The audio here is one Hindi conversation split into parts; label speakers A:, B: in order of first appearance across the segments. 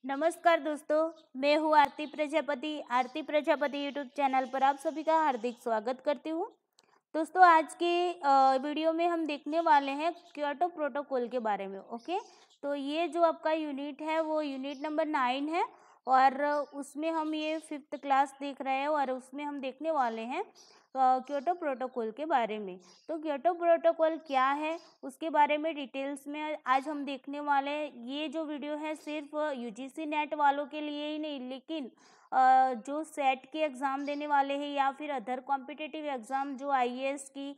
A: नमस्कार दोस्तों, मैं हूँ आरती प्रजापति यूट्यूब चैनल पर आप सभी का हार्दिक स्वागत करती हूँ। दोस्तों, आज के वीडियो में हम देखने वाले हैं क्योटो प्रोटोकॉल के बारे में। ओके, तो ये जो आपका यूनिट है वो यूनिट नंबर 9 है और उसमें हम ये 5th क्लास देख रहे हैं और उसमें हम देखने वाले हैं क्योटो प्रोटोकॉल के बारे में। तो क्योटो प्रोटोकॉल क्या है उसके बारे में डिटेल्स में आज हम देखने वाले हैं। ये जो वीडियो है सिर्फ यूजीसी नेट वालों के लिए ही नहीं, लेकिन जो सेट के एग्ज़ाम देने वाले हैं या फिर अदर कॉम्पिटिटिव एग्ज़ाम जो आईएएस की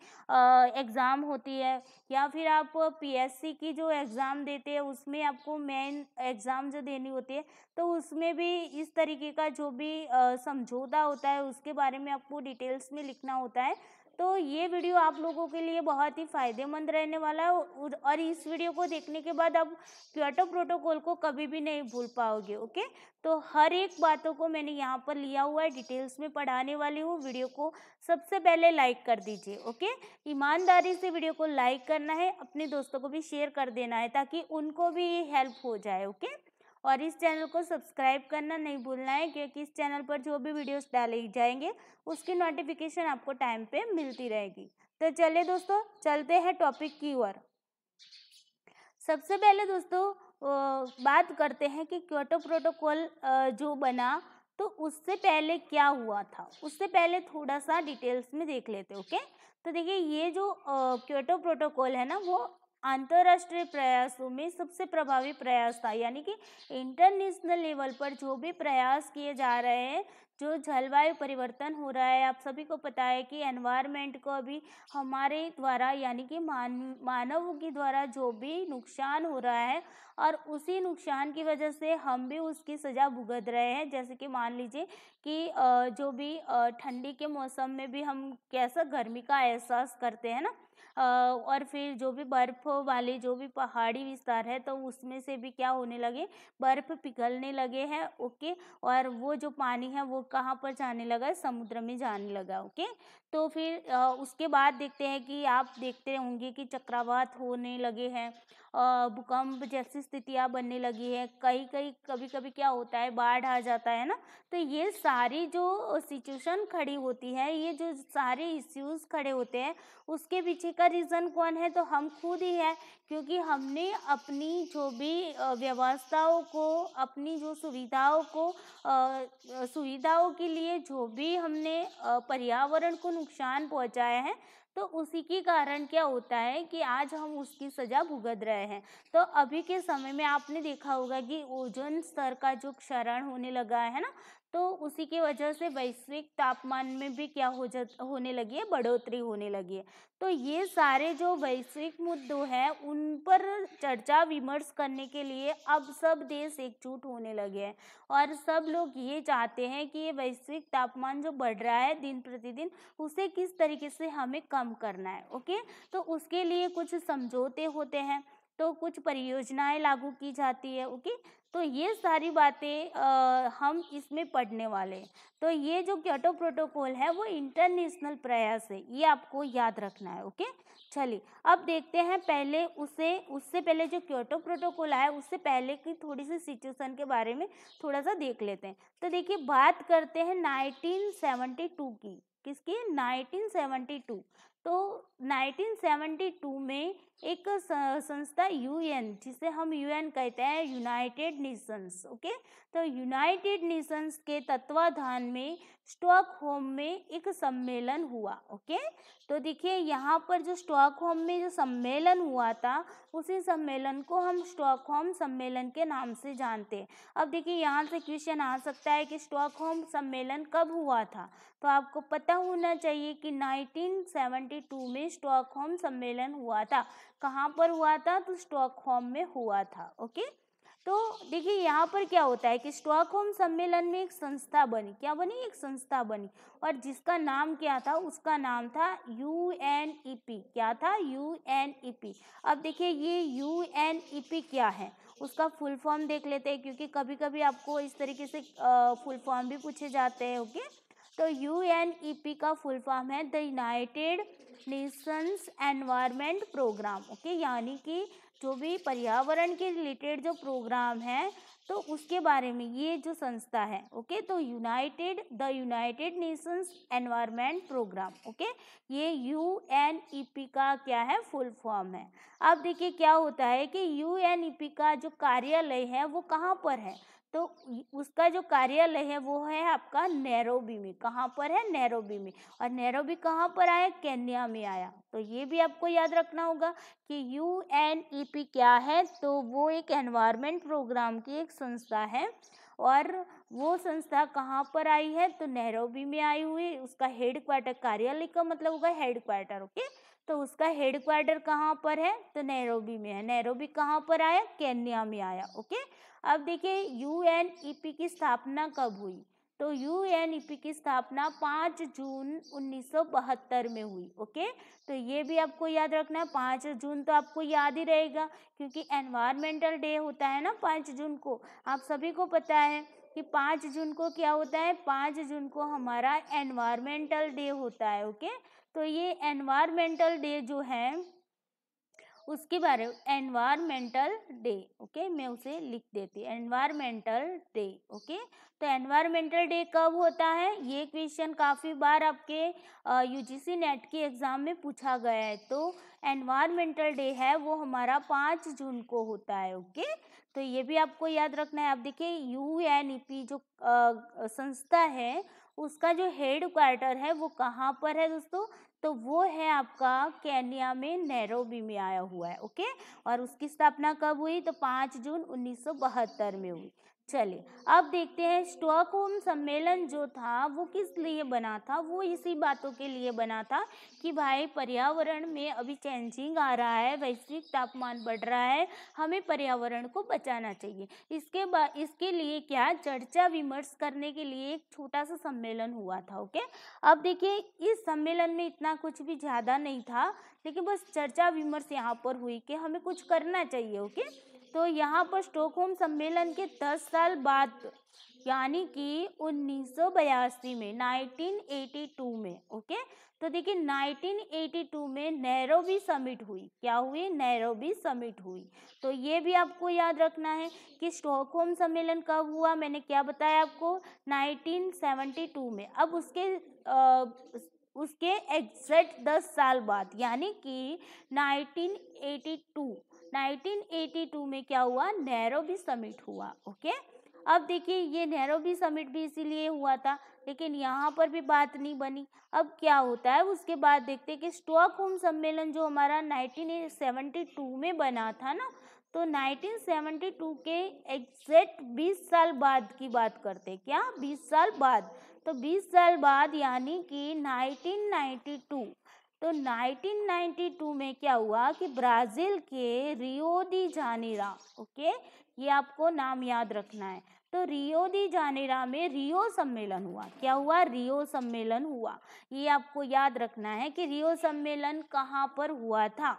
A: एग्ज़ाम होती है या फिर आप पीएससी की जो एग्ज़ाम देते हैं उसमें आपको मेन एग्ज़ाम जो देनी होती है, तो उसमें भी इस तरीके का जो भी समझौता होता है उसके बारे में आपको डिटेल्स में लिखना होता है। तो ये वीडियो आप लोगों के लिए बहुत ही फ़ायदेमंद रहने वाला है और इस वीडियो को देखने के बाद आप क्योटो प्रोटोकॉल को कभी भी नहीं भूल पाओगे। ओके, तो हर एक बातों को मैंने यहाँ पर लिया हुआ है, डिटेल्स में पढ़ाने वाली हूँ। वीडियो को सबसे पहले लाइक कर दीजिए। ओके, ईमानदारी से वीडियो को लाइक करना है, अपने दोस्तों को भी शेयर कर देना है ताकि उनको भी हेल्प हो जाए। ओके, और इस चैनल को सब्सक्राइब करना नहीं भूलना है क्योंकि इस चैनल पर जो भी वीडियोस डाले जाएंगे उसकी नोटिफिकेशन आपको टाइम पे मिलती रहेगी। तो चलिए दोस्तों, चलते हैं टॉपिक की ओर। सबसे पहले दोस्तों बात करते हैं कि क्योटो प्रोटोकॉल जो बना तो उससे पहले क्या हुआ था, उससे पहले थोड़ा सा डिटेल्स में देख लेते। ओके, तो देखिए ये जो क्योटो प्रोटोकॉल है ना वो अंतर्राष्ट्रीय प्रयासों में सबसे प्रभावी प्रयास था, यानी कि इंटरनेशनल लेवल पर जो भी प्रयास किए जा रहे हैं, जो जलवायु परिवर्तन हो रहा है, आप सभी को पता है कि एनवायरनमेंट को अभी हमारे द्वारा यानी कि मानव के द्वारा जो भी नुकसान हो रहा है और उसी नुकसान की वजह से हम भी उसकी सज़ा भुगत रहे हैं। जैसे कि मान लीजिए कि जो भी ठंडी के मौसम में भी हम कैसा गर्मी का एहसास करते हैं ना, और फिर जो भी बर्फ़ वाले जो भी पहाड़ी विस्तार है तो उसमें से भी क्या होने लगे, बर्फ़ पिघलने लगे हैं। ओके, और वो जो पानी है वो कहाँ पर जाने लगा है, समुद्र में जाने लगा। ओके, तो फिर उसके बाद देखते हैं कि आप देखते होंगे कि चक्रवात होने लगे हैं, भूकंप जैसी स्थितियाँ बनने लगी है, कहीं कहीं कभी कभी क्या होता है बाढ़ आ जाता है ना। तो ये सारी जो सिचुएशन खड़ी होती है, ये जो सारे इश्यूज खड़े होते हैं, उसके पीछे का रीज़न कौन है, तो हम खुद ही है। क्योंकि हमने अपनी जो भी व्यवस्थाओं को, अपनी जो सुविधाओं के लिए जो भी हमने पर्यावरण को नुकसान पहुंचाया है, तो उसी के कारण क्या होता है कि आज हम उसकी सज़ा भुगत रहे हैं। तो अभी के समय में आपने देखा होगा कि ओजोन स्तर का जो क्षरण होने लगा है ना, तो उसी की वजह से वैश्विक तापमान में भी क्या होने लगी है, बढ़ोतरी होने लगी है। तो ये सारे जो वैश्विक मुद्दों हैं उन पर चर्चा विमर्श करने के लिए अब सब देश एकजुट होने लगे हैं और सब लोग ये चाहते हैं कि ये वैश्विक तापमान जो बढ़ रहा है दिन प्रतिदिन, उसे किस तरीके से हमें कम करना है। ओके, तो उसके लिए कुछ समझौते होते हैं, तो कुछ परियोजनाएं लागू की जाती है। ओके, तो ये सारी बातें हम इसमें पढ़ने वाले हैं। तो ये जो क्योटो प्रोटोकॉल है वो इंटरनेशनल प्रयास है, ये आपको याद रखना है। ओके, चलिए अब देखते हैं पहले उससे पहले जो क्योटो प्रोटोकॉल आया उससे पहले की थोड़ी सी सिचुएशन के बारे में थोड़ा सा देख लेते हैं। तो देखिए बात करते हैं 1972 की, किसकी, 1972। तो 1972 में एक संस्था यूएन, जिसे हम यूएन कहते हैं, यूनाइटेड नेशंस। ओके, तो यूनाइटेड नेशंस के तत्वाधान में स्टॉकहोम में एक सम्मेलन हुआ। ओके, तो देखिए यहाँ पर जो स्टॉकहोम में जो सम्मेलन हुआ था, उसी सम्मेलन को हम स्टॉकहोम सम्मेलन के नाम से जानते हैं। अब देखिए यहाँ से क्वेश्चन आ सकता है कि स्टॉकहोम सम्मेलन कब हुआ था, तो आपको पता होना चाहिए कि 1972 में स्टॉकहोम सम्मेलन हुआ था। कहाँ पर हुआ था, तो स्टॉकहोम में हुआ था। ओके, तो देखिए यहाँ पर क्या होता है कि स्टॉकहोम सम्मेलन में एक संस्था बनी, क्या बनी, एक संस्था बनी, और जिसका नाम क्या था, उसका नाम था यूएनईपी। क्या था, यूएनईपी। अब देखिए ये यूएनईपी क्या है, उसका फुल फॉर्म देख लेते हैं क्योंकि कभी कभी आपको इस तरीके से फुल फॉर्म भी पूछे जाते हैं। ओके, तो यूएनईपी का फुल फॉर्म है the United Nations Environment Programme. Okay, यानी कि जो भी पर्यावरण के रिलेटेड जो प्रोग्राम है, तो उसके बारे में ये जो संस्था है, ओके, तो United Nations Environment Programme, okay, ये UNEP का क्या है, फुल फॉर्म है। अब देखिए क्या होता है कि UNEP का जो कार्यालय है वो कहाँ पर है, तो उसका जो कार्यालय है वो है आपका नैरोबी में। कहाँ पर है, नैरोबी में। और नैरोबी कहाँ पर आया, केन्या में आया। तो ये भी आपको याद रखना होगा कि UNEP क्या है, तो वो एक एनवायरनमेंट प्रोग्राम की एक संस्था है और वो संस्था कहाँ पर आई है, तो नैरोबी में आई हुई। उसका हेड क्वार्टर, कार्यालय का मतलब होगा हेड क्वार्टर, ओके, तो उसका हेड क्वार्टर कहाँ पर है, तो नैरोबी में है। नैरोबी कहाँ पर आया, केन्या में आया, ओके। अब देखिए UNEP की स्थापना कब हुई, तो UNEP की स्थापना 5 जून 1972 में हुई, ओके। तो ये भी आपको याद रखना है, 5 जून तो आपको याद ही रहेगा क्योंकि एनवायरमेंटल डे होता है ना 5 जून को। आप सभी को पता है कि 5 जून को क्या होता है, 5 जून को हमारा एनवायरमेंटल डे होता है, ओके। तो ये एनवायरमेंटल डे जो है उसके बारे में, एनवायरमेंटल डे, ओके, मैं उसे लिख देती हूँ, एनवायरमेंटल डे, ओके। तो एनवायरमेंटल डे कब होता है, ये क्वेश्चन काफ़ी बार आपके UGC नेट के एग्ज़ाम में पूछा गया है। तो एनवायरमेंटल डे है वो हमारा 5 जून को होता है, ओके। तो ये भी आपको याद रखना है। आप देखिए UNEP जो संस्था है उसका जो हेड क्वार्टर है वो कहाँ पर है दोस्तों, तो वो है आपका केन्या में नैरोबी में आया हुआ है, ओके। और उसकी स्थापना कब हुई, तो 5 जून 1972 में हुई। चलिए अब देखते हैं स्टॉकहोम सम्मेलन जो था वो किस लिए बना था। वो इसी बातों के लिए बना था कि भाई पर्यावरण में अभी चेंजिंग आ रहा है, वैश्विक तापमान बढ़ रहा है, हमें पर्यावरण को बचाना चाहिए। इसके लिए क्या, चर्चा विमर्श करने के लिए एक छोटा सा सम्मेलन हुआ था, ओके। अब देखिए इस सम्मेलन में इतना कुछ भी ज़्यादा नहीं था, लेकिन बस चर्चा विमर्श यहाँ पर हुई कि हमें कुछ करना चाहिए, ओके। तो यहाँ पर स्टॉकहोम सम्मेलन के 10 साल बाद यानी कि 1982 में, 1982 में, ओके। तो देखिए 1982 में नैरोबी समिट हुई। क्या हुई, नैरोबी समिट हुई। तो ये भी आपको याद रखना है कि स्टॉकहोम सम्मेलन कब हुआ, मैंने क्या बताया आपको, 1972 में। अब उसके एग्जैक्ट 10 साल बाद यानी कि 1982 में क्या हुआ, नैरोबी समिट हुआ, ओके। अब देखिए ये नैरोबी समिट भी इसीलिए हुआ था, लेकिन यहाँ पर भी बात नहीं बनी। अब क्या होता है उसके बाद देखते हैं कि स्टॉकहोम सम्मेलन जो हमारा 1972 में बना था ना, तो 1972 के एग्जैक्ट 20 साल बाद की बात करते हैं। क्या, 20 साल बाद, तो 20 साल बाद यानी कि 1992। तो 1992 में क्या हुआ कि ब्राज़ील के रियो डी जानेरो, ओके, ये आपको नाम याद रखना है। तो रियो डी जानेरो में रियो सम्मेलन हुआ। क्या हुआ, रियो सम्मेलन हुआ। ये आपको याद रखना है कि रियो सम्मेलन कहाँ पर हुआ था।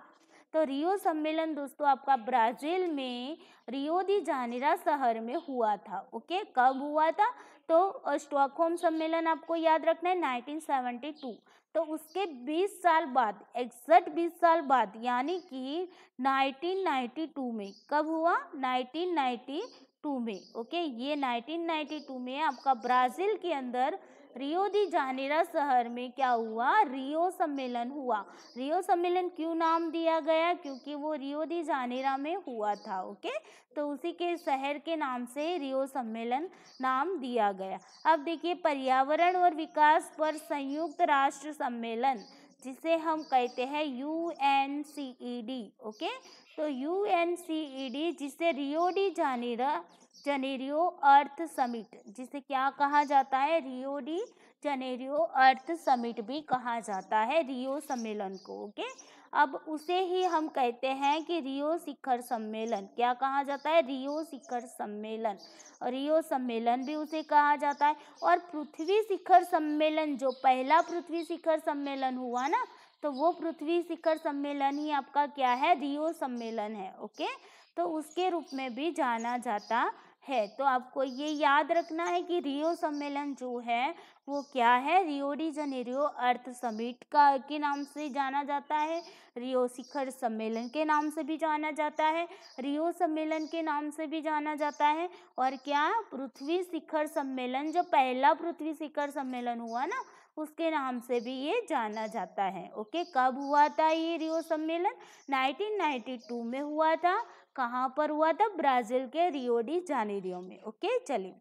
A: तो रियो सम्मेलन दोस्तों आपका ब्राज़ील में रियो डी जानेरो शहर में हुआ था, ओके। कब हुआ था, तो स्टॉकहोम सम्मेलन आपको याद रखना है 1972। तो उसके 20 साल बाद, एग्जैक्ट 20 साल बाद यानी कि 1992 में, कब हुआ, 1992 में, ओके। ये 1992 में आपका ब्राज़ील के अंदर रियो डी जानेरो शहर में क्या हुआ, रियो सम्मेलन हुआ। रियो सम्मेलन क्यों नाम दिया गया, क्योंकि वो रियो डी जानेरो में हुआ था, ओके। तो उसी के शहर के नाम से रियो सम्मेलन नाम दिया गया। अब देखिए पर्यावरण और विकास पर संयुक्त राष्ट्र सम्मेलन जिसे हम कहते हैं UNCED, ओके। तो UNCED जिसे रियो डी जनेरियो अर्थ समिट, जिसे क्या कहा जाता है, रियो डी जनेरियो अर्थ समिट भी कहा जाता है रियो सम्मेलन को, ओके। अब उसे ही हम कहते हैं कि रियो शिखर सम्मेलन। क्या कहा जाता है, रियो शिखर सम्मेलन। रियो सम्मेलन भी उसे कहा जाता है। और पृथ्वी शिखर सम्मेलन, जो पहला पृथ्वी शिखर सम्मेलन हुआ ना, तो वो पृथ्वी शिखर सम्मेलन ही आपका क्या है, रियो सम्मेलन है, ओके। तो उसके रूप में भी जाना जाता है। तो आपको ये याद रखना है कि रियो सम्मेलन जो है वो क्या है, रियो डी जनेरियो अर्थ समिट का के नाम से जाना जाता है, रियो शिखर सम्मेलन के नाम से भी जाना जाता है, रियो सम्मेलन के नाम से भी जाना जाता है, और क्या, पृथ्वी शिखर सम्मेलन, जो पहला पृथ्वी शिखर सम्मेलन हुआ ना उसके नाम से भी ये जाना जाता है। ओके, कब हुआ था ये रियो सम्मेलन? 1992 में हुआ था। कहाँ पर हुआ था? ब्राजील के रियो डी जानेरियो में। ओके, चलिए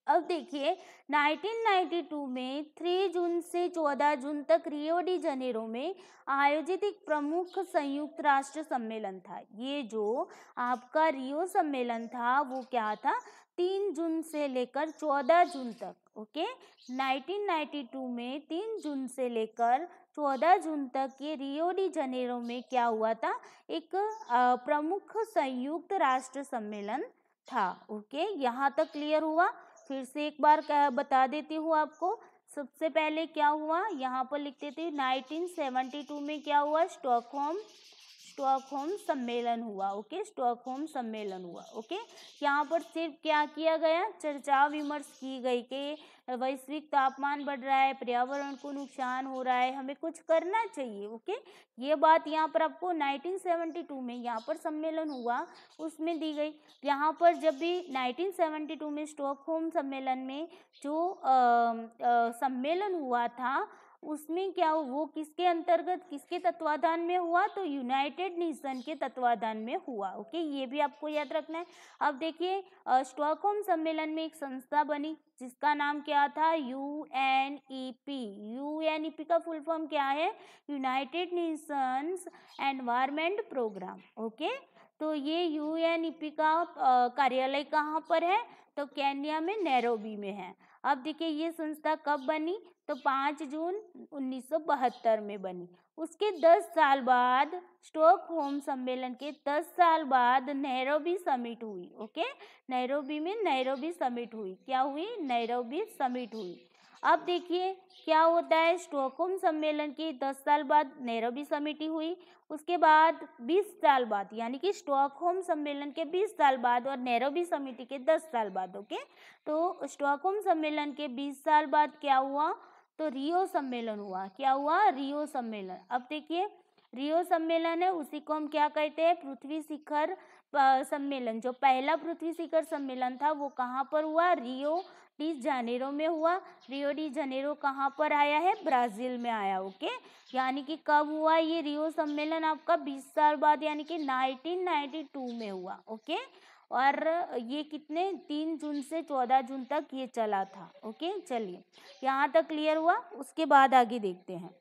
A: अब देखिए 1992 में 3 जून से 14 जून तक रियो डी जनेरो में आयोजित एक प्रमुख संयुक्त राष्ट्र सम्मेलन था। ये जो आपका रियो सम्मेलन था वो क्या था? 3 जून से लेकर 14 जून तक। ओके, 1992 में 3 जून से लेकर 14 जून तक ये रियो डी जनेरो में क्या हुआ था? एक प्रमुख संयुक्त राष्ट्र सम्मेलन था। ओके, यहाँ तक क्लियर हुआ? फिर से एक बार बता देती हूँ आपको। सबसे पहले क्या हुआ, यहाँ पर लिख देती हूँ, 1972 में क्या हुआ? स्टॉकहोम सम्मेलन हुआ। ओके, स्टॉकहोम सम्मेलन हुआ। ओके, यहाँ पर सिर्फ क्या किया गया? चर्चा विमर्श की गई कि वैश्विक तापमान बढ़ रहा है, पर्यावरण को नुकसान हो रहा है, हमें कुछ करना चाहिए। ओके, ये बात यहाँ पर आपको 1972 में यहाँ पर सम्मेलन हुआ उसमें दी गई। यहाँ पर जब भी 1972 में स्टॉकहोम सम्मेलन में जो सम्मेलन हुआ था उसमें क्या, वो किसके अंतर्गत, किसके तत्वाधान में हुआ? तो यूनाइटेड नेशन के तत्वाधान में हुआ। ओके, ये भी आपको याद रखना है। अब देखिए स्टॉकहोम सम्मेलन में एक संस्था बनी जिसका नाम क्या था? यूएनईपी। यूएनईपी का फुल फॉर्म क्या है? United Nations Environment Programme. Okay, तो ये यूएनईपी का कार्यालय कहाँ पर है? तो केन्या में नैरोबी में है। अब देखिए ये संस्था कब बनी? तो 5 जून 1972 में बनी। उसके 10 साल बाद, स्टॉकहोम सम्मेलन के 10 साल बाद नैरोबी समिट हुई। ओके, नैरोबी में नैरोबी समिट हुई। क्या हुई? नैरोबी समिट हुई। अब देखिए क्या होता है, स्टॉकहोम सम्मेलन के 10 साल बाद नैरोबी समिट हुई, उसके बाद 20 साल बाद, यानी कि स्टॉकहोम सम्मेलन के 20 साल बाद और नैरोबी समिति के 10 साल बाद। ओके, तो स्टॉकहोम सम्मेलन के 20 साल बाद क्या हुआ? तो रियो सम्मेलन हुआ। क्या हुआ? रियो सम्मेलन। अब देखिए रियो सम्मेलन है, उसी को हम क्या कहते हैं? पृथ्वी शिखर सम्मेलन। जो पहला पृथ्वी शिखर सम्मेलन था वो कहाँ पर हुआ? रियो डी जानेरो में हुआ। रियो डी जानेरो कहाँ पर आया है? ब्राजील में आया। ओके, यानी कि कब हुआ ये रियो सम्मेलन? आपका 20 साल बाद, यानी कि 1992 में हुआ। ओके, और ये कितने, 3 जून से 14 जून तक ये चला था। ओके, चलिए यहाँ तक क्लियर हुआ। उसके बाद आगे देखते हैं।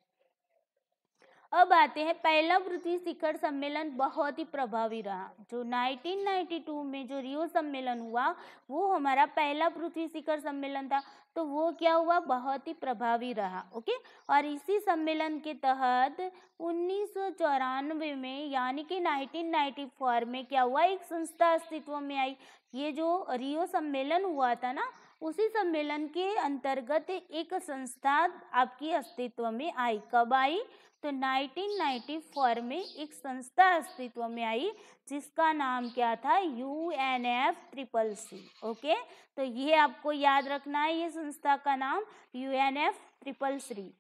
A: अब आते हैं, पहला पृथ्वी शिखर सम्मेलन बहुत ही प्रभावी रहा। जो 1992 में जो रियो सम्मेलन हुआ वो हमारा पहला पृथ्वी शिखर सम्मेलन था, तो वो क्या हुआ? बहुत ही प्रभावी रहा। ओके, और इसी सम्मेलन के तहत 1994 में, यानी कि 1994 में क्या हुआ? एक संस्था अस्तित्व में आई। ये जो रियो सम्मेलन हुआ था ना, उसी सम्मेलन के अंतर्गत एक संस्था आपकी अस्तित्व में आई। कब आई? तो 1994 में एक संस्था अस्तित्व में आई जिसका नाम क्या था? UNFCCC। ओके, तो ये आपको याद रखना है, ये संस्था का नाम UNFCCC।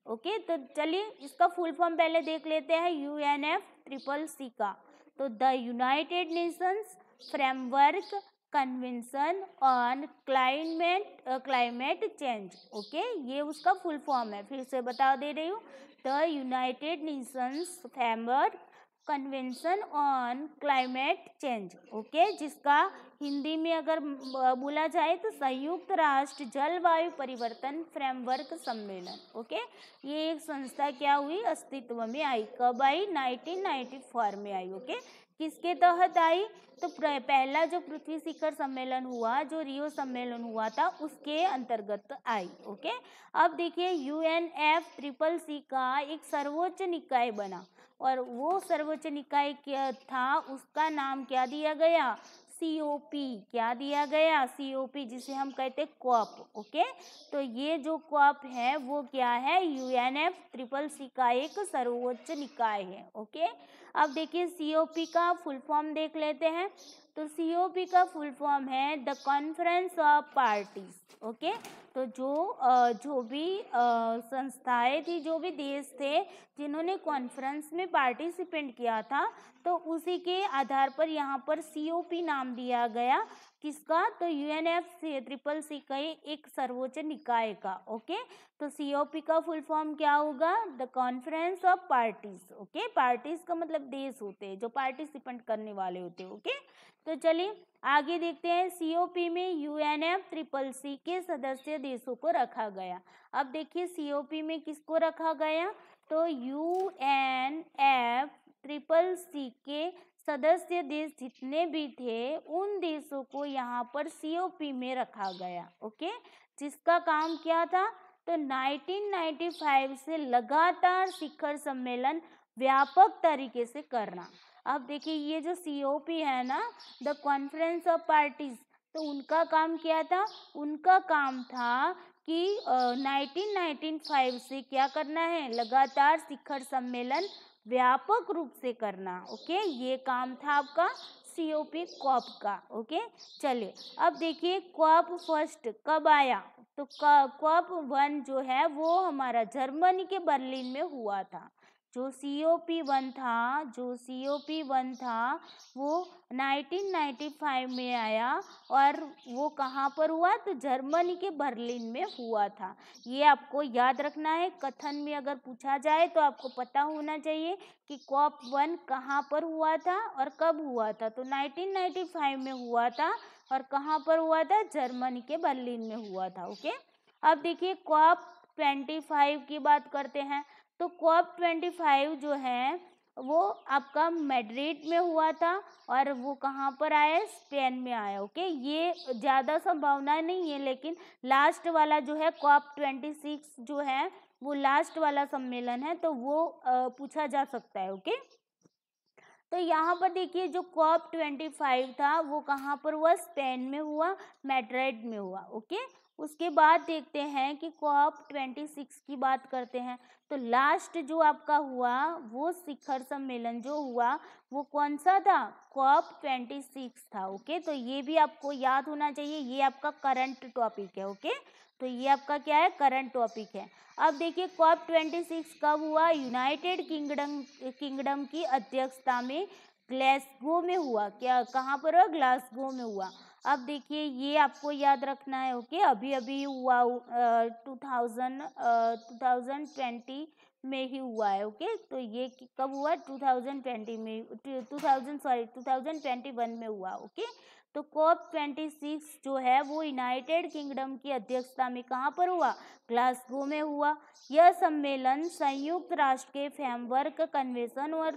A: ओके, तो चलिए इसका फुल फॉर्म पहले देख लेते हैं UNFCCC का। तो the United Nations framework convention on climate change. Okay, ये उसका फुल फॉर्म है। फिर से बता दे रही हूँ, the United Nations framework convention on climate change. Okay, जिसका हिंदी में अगर बोला जाए तो संयुक्त राष्ट्र जलवायु परिवर्तन फ्रेमवर्क सम्मेलन। ओके, ये एक संस्था क्या हुई? अस्तित्व में आई। कब आई? 1994 में आई। ओके, किसके तहत आई? तो पहला जो पृथ्वी शिखर सम्मेलन हुआ, जो रियो सम्मेलन हुआ था, उसके अंतर्गत आई। ओके, अब देखिए UNFCCC का एक सर्वोच्च निकाय बना, और वो सर्वोच्च निकाय क्या था? उसका नाम क्या दिया गया? COP, क्या दिया गया? COP, जिसे हम कहते हैं कॉप। ओके, तो ये जो कॉप है वो क्या है? UNFCCC का एक सर्वोच्च निकाय है। ओके, अब देखिए COP का फुल फॉर्म देख लेते हैं। तो COP का फुल फॉर्म है the conference of parties. Okay, तो जो भी संस्थाएं थी, जो भी देश थे जिन्होंने कॉन्फ्रेंस में पार्टिसिपेंट किया था, तो उसी के आधार पर यहाँ पर COP नाम दिया गया। किसका? तो UNFCCC का एक सर्वोच्च निकाय का। ओके, तो COP का फुल फॉर्म क्या होगा? The conference of parties. Okay, parties का मतलब देश होते हैं जो पार्टिसिपेंट करने वाले होते हैं। ओके, तो चलिए आगे देखते हैं। COP में UNFCCC के सदस्य देशों को रखा गया। अब देखिए COP में किसको रखा गया? तो UNFCCC के सदस्य देश जितने भी थे उन देशों को यहाँ पर COP में रखा गया। ओके, जिसका काम क्या था? तो 1995 से लगातार शिखर सम्मेलन व्यापक तरीके से करना। अब देखिए ये जो COP है ना, द कॉन्फ्रेंस ऑफ पार्टीज, तो उनका काम क्या था? उनका काम था कि 1995 से क्या करना है? लगातार शिखर सम्मेलन व्यापक रूप से करना। ओके, ये काम था आपका COP कॉप का। ओके, चलिए अब देखिए कॉप फर्स्ट कब आया? तो कॉप 1 जो है वो हमारा जर्मनी के बर्लिन में हुआ था। जो COP 1 था वो 1995 में आया और वो कहाँ पर हुआ? तो जर्मनी के बर्लिन में हुआ था। ये आपको याद रखना है। कथन में अगर पूछा जाए तो आपको पता होना चाहिए कि कॉप 1 कहाँ पर हुआ था और कब हुआ था। तो 1995 में हुआ था और कहाँ पर हुआ था? जर्मनी के बर्लिन में हुआ था। ओके, अब देखिए कॉप 25 की बात करते हैं। तो कॉप 25 जो है वो आपका मैड्रिड में हुआ था और वो कहाँ पर आया? स्पेन में आया। ओके, ये ज़्यादा संभावना नहीं है, लेकिन लास्ट वाला जो है कॉप 26 जो है वो लास्ट वाला सम्मेलन है, तो वो पूछा जा सकता है। ओके, तो यहाँ पर देखिए जो कॉप 25 था वो कहाँ पर हुआ? स्पेन में हुआ, मैड्रिड में हुआ। ओके, उसके बाद देखते हैं कि कॉप 26 की बात करते हैं। तो लास्ट जो आपका हुआ वो शिखर सम्मेलन जो हुआ वो कौन सा था? कॉप 26 था। ओके, तो ये भी आपको याद होना चाहिए, ये आपका करंट टॉपिक है। ओके, तो ये आपका क्या है? करंट टॉपिक है। अब देखिए कॉप 26 कब हुआ? यूनाइटेड किंगडम की अध्यक्षता में ग्लासगो में हुआ। क्या कहाँ पर हुआ? ग्लासगो में हुआ। अब देखिए ये आपको याद रखना है। ओके, अभी अभी हुआ 2020 में ही हुआ है। ओके, तो ये कब हुआ? 2021 में हुआ। ओके, तो कॉप 26 जो है वो यूनाइटेड किंगडम की अध्यक्षता में कहाँ पर हुआ? ग्लासगो में हुआ। यह सम्मेलन संयुक्त राष्ट्र के फ्रेमवर्क कन्वेंशन और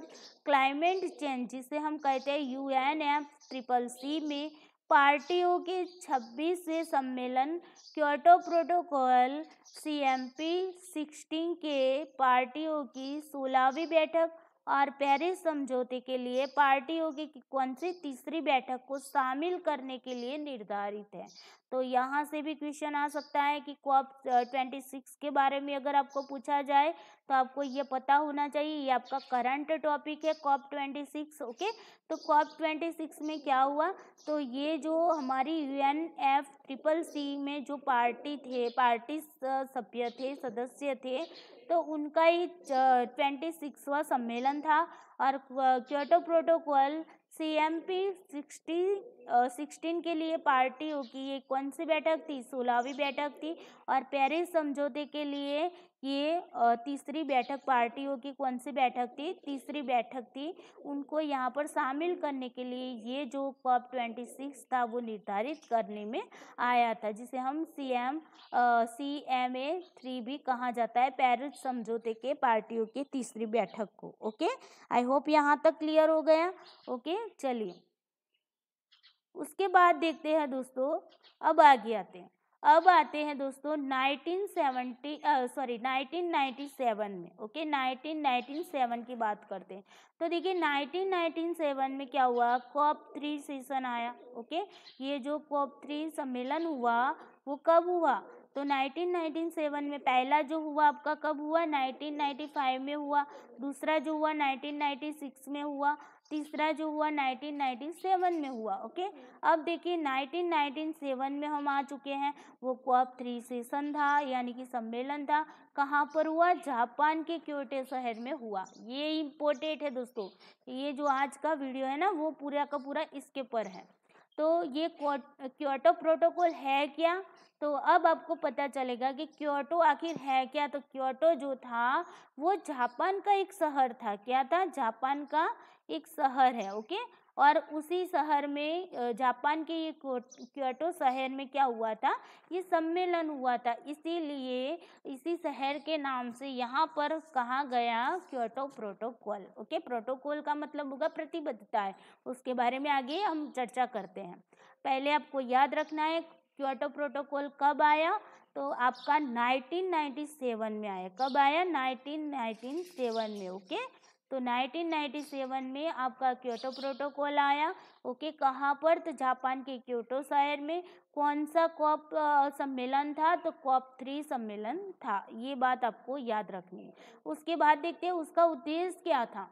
A: क्लाइमेट चेंज, जिसे हम कहते हैं UNFCCC में पार्टियों के 26वें सम्मेलन, क्योटो प्रोटोकॉल CMP 16 के पार्टियों की 16वीं बैठक और पेरिस समझौते के लिए पार्टियों की कौन सी तीसरी बैठक को शामिल करने के लिए निर्धारित है। तो यहाँ से भी क्वेश्चन आ सकता है कि कॉप 26 के बारे में अगर आपको पूछा जाए तो आपको ये पता होना चाहिए, ये आपका करंट टॉपिक है कॉप 26। ओके, तो कॉप 26 में क्या हुआ? तो ये जो हमारी UNFCCC में जो पार्टी सभ्य थे, सदस्य थे, तो उनका ही 26वां सम्मेलन था। और क्योटो प्रोटोकॉल CMP 16 के लिए पार्टियों की ये कौन सी बैठक थी? 16वीं बैठक थी। और पेरिस समझौते के लिए ये तीसरी बैठक, पार्टियों की कौन सी बैठक थी? तीसरी बैठक थी। उनको यहाँ पर शामिल करने के लिए ये जो कॉप 26 था वो निर्धारित करने में आया था, जिसे हम CMA 3 भी कहा जाता है, पेरिस समझौते के पार्टियों की तीसरी बैठक को। ओके, आई होप यहाँ तक क्लियर हो गया। ओके, चलिए उसके बाद देखते हैं दोस्तों, अब आगे आते हैं। अब आते हैं दोस्तों 1997 में। ओके, 1997 की बात करते हैं। तो देखिए 1997 में क्या हुआ, COP3 सेशन आया। ओके, ये जो COP3 सम्मेलन हुआ वो कब हुआ, तो 1997 में। पहला जो हुआ आपका कब हुआ, 1995 में हुआ। दूसरा जो हुआ 1996 में हुआ। तीसरा जो हुआ 1997 में हुआ। ओके, अब देखिए 1997 में हम आ चुके हैं। वो COP3 सेशन था, यानी कि सम्मेलन था। कहाँ पर हुआ, जापान के क्योटो शहर में हुआ। ये इम्पोर्टेंट है दोस्तों, ये जो आज का वीडियो है ना वो पूरा का पूरा इसके पर है। तो ये क्योटो प्रोटोकॉल है क्या, तो अब आपको पता चलेगा कि क्योटो आखिर है क्या। तो क्योटो जो था वो जापान का एक शहर था। क्या था, जापान का एक शहर है। ओके, और उसी शहर में जापान के ये क्योटो शहर में क्या हुआ था, ये सम्मेलन हुआ था। इसीलिए इसी शहर के नाम से यहाँ पर कहा गया क्योटो प्रोटोकॉल। ओके, प्रोटोकॉल का मतलब होगा प्रतिबद्धता है, उसके बारे में आगे हम चर्चा करते हैं। पहले आपको याद रखना है क्योटो प्रोटोकॉल कब आया, तो आपका 1997 में आया। कब आया, 1997 में। ओके, तो 1997 में आपका क्योटो प्रोटोकॉल आया। ओके, कहाँ पर, तो जापान के क्योटो शहर में। कौन सा कॉप सम्मेलन था, तो COP3 सम्मेलन था। ये बात आपको याद रखनी है। उसके बाद देखते हैं उसका उद्देश्य क्या था।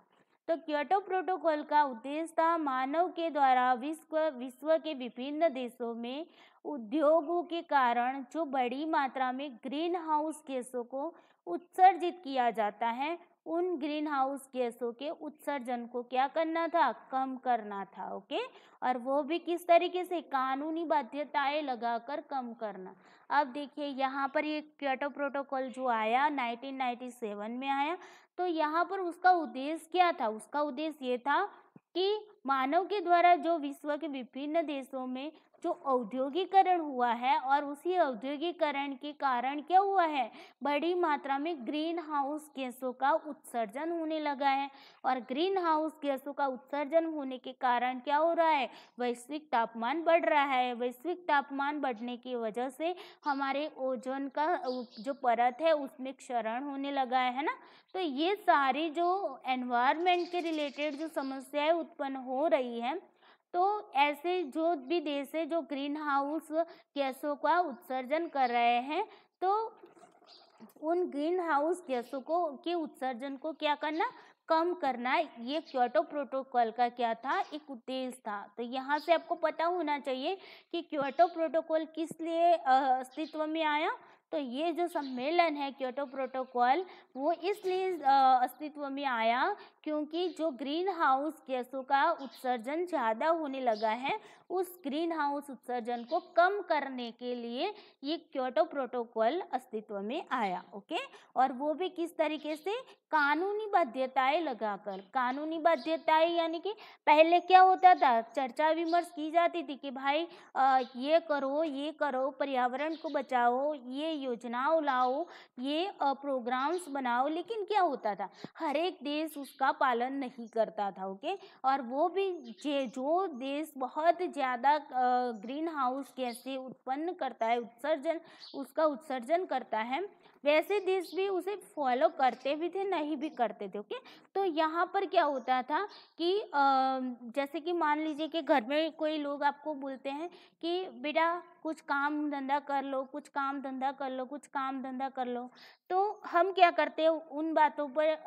A: तो क्योटो प्रोटोकॉल का उद्देश्य था मानव के द्वारा विश्व के विभिन्न देशों में उद्योगों के कारण जो बड़ी मात्रा में ग्रीन हाउस गैसों को उत्सर्जित किया जाता है, उन ग्रीन हाउस गैसों के उत्सर्जन को क्या करना था, कम करना था। ओके, और वो भी किस तरीके से, कानूनी बाध्यताएं लगाकर कम करना। अब देखिए यहाँ पर ये क्योटो प्रोटोकॉल जो आया 1997 में आया, तो यहाँ पर उसका उद्देश्य क्या था, उसका उद्देश्य ये था कि मानव के द्वारा जो विश्व के विभिन्न देशों में जो औद्योगिकरण हुआ है, और उसी औद्योगिकरण के कारण क्या हुआ है, बड़ी मात्रा में ग्रीन हाउस गैसों का उत्सर्जन होने लगा है। और ग्रीन हाउस गैसों का उत्सर्जन होने के कारण क्या हो रहा है, वैश्विक तापमान बढ़ रहा है। वैश्विक तापमान बढ़ने की वजह से हमारे ओजोन का जो परत है उसमें क्षरण होने लगा है ना। तो ये सारी जो एनवायरनमेंट के रिलेटेड जो समस्याएं उत्पन्न हो रही है, तो ऐसे जो भी देश है जो ग्रीन हाउस गैसों का उत्सर्जन कर रहे हैं, तो उन ग्रीन हाउस गैसों को के उत्सर्जन को क्या करना, कम करना। ये क्योटो प्रोटोकॉल का क्या था, एक उद्देश्य था। तो यहाँ से आपको पता होना चाहिए कि क्योटो प्रोटोकॉल किस लिए अस्तित्व में आया। तो ये जो सम्मेलन है क्योटो प्रोटोकॉल, वो इसलिए अस्तित्व में आया क्योंकि जो ग्रीन हाउस गैसों का उत्सर्जन ज़्यादा होने लगा है, उस ग्रीन हाउस उत्सर्जन को कम करने के लिए ये क्योटो प्रोटोकॉल अस्तित्व में आया। ओके, और वो भी किस तरीके से, कानूनी बाध्यताएं लगाकर। कानूनी बाध्यताएं यानी कि पहले क्या होता था, चर्चा विमर्श की जाती थी कि भाई ये करो, पर्यावरण को बचाओ, ये योजनाओं लाओ, ये प्रोग्राम्स बनाओ, लेकिन क्या होता था, हर एक देश उसका पालन नहीं करता था। ओके, और वो भी जो देश बहुत ज़्यादा ग्रीन हाउस गैसें उत्पन्न करता है, उसका उत्सर्जन करता है, वैसे देश भी उसे फॉलो करते भी थे, नहीं भी करते थे। ओके, तो यहाँ पर क्या होता था कि जैसे कि मान लीजिए कि घर में कोई लोग आपको बोलते हैं कि बेटा कुछ काम धंधा कर लो, कुछ काम धंधा कर लो, कुछ काम धंधा कर लो, तो हम क्या करते हैं, उन बातों पर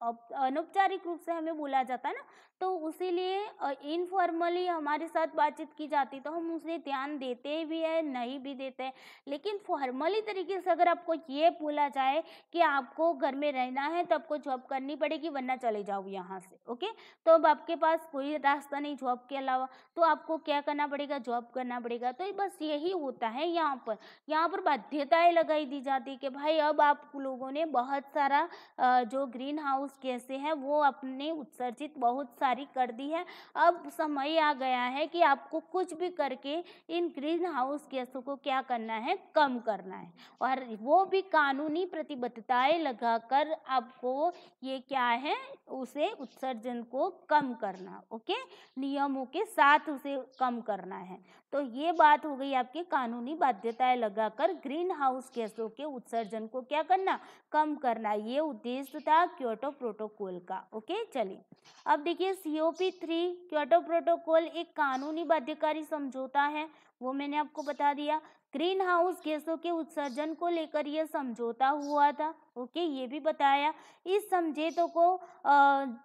A: अनौपचारिक रूप से हमें बोला जाता है ना, तो उसीलिए इनफॉर्मली हमारे साथ बातचीत की जाती, तो हम उसे ध्यान देते भी है, नहीं भी देते हैं। लेकिन फॉर्मली तरीके से अगर आपको ये बोला जाए कि आपको घर में रहना है तो आपको जॉब करनी पड़ेगी, वरना चले जाओ यहाँ से। ओके, तो अब आपके पास कोई रास्ता नहीं जॉब के अलावा, तो आपको क्या करना पड़ेगा, जॉब करना पड़ेगा। तो बस यही होता है यहाँ पर बाध्यताएं लगाई दी जाती कि भाई अब आप लोगों ने बहुत सारा जो ग्रीन हाउस गैसें हैं वो अपने उत्सर्जित बहुत जारी कर दी है। अब समय आ गया है कि आपको कुछ भी करके इन ग्रीन हाउस गैसों को क्या करना है, कम करना है, और वो भी कानूनी प्रतिबद्धताएं लगाकर आपको ये क्या है, उसे उत्सर्जन को कम करना। ओके, नियमों के साथ उसे कम करना है। तो ये बात हो गई आपकी कानूनी बाध्यताएं लगाकर ग्रीन हाउस गैसों के उत्सर्जन को क्या करना, कम करना। ये उद्देश्य था क्योटो प्रोटोकॉल का। ओके, चलिए अब देखिए COP3 क्योटो प्रोटोकॉल एक कानूनी बाध्यकारी समझौता है, वो मैंने आपको बता दिया। ग्रीन हाउस गैसों के उत्सर्जन को लेकर यह समझौता हुआ था। ओके, ये भी बताया। इस समझौते को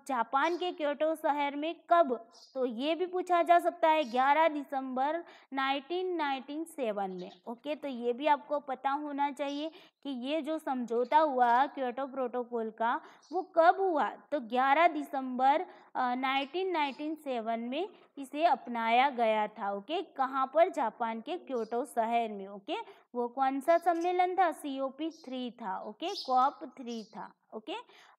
A: जापान के क्योटो शहर में कब, तो ये भी पूछा जा सकता है, 11 दिसंबर 1997 में। ओके, तो ये भी आपको पता होना चाहिए कि ये जो समझौता हुआ क्योटो प्रोटोकॉल का वो कब हुआ, तो 11 दिसंबर 1997 में इसे अपनाया गया था। ओके, कहाँ पर, जापान के क्योटो शहर में। ओके, वो कौन सा सम्मेलन था, COP3 था। ओके, COP3 था। ओके,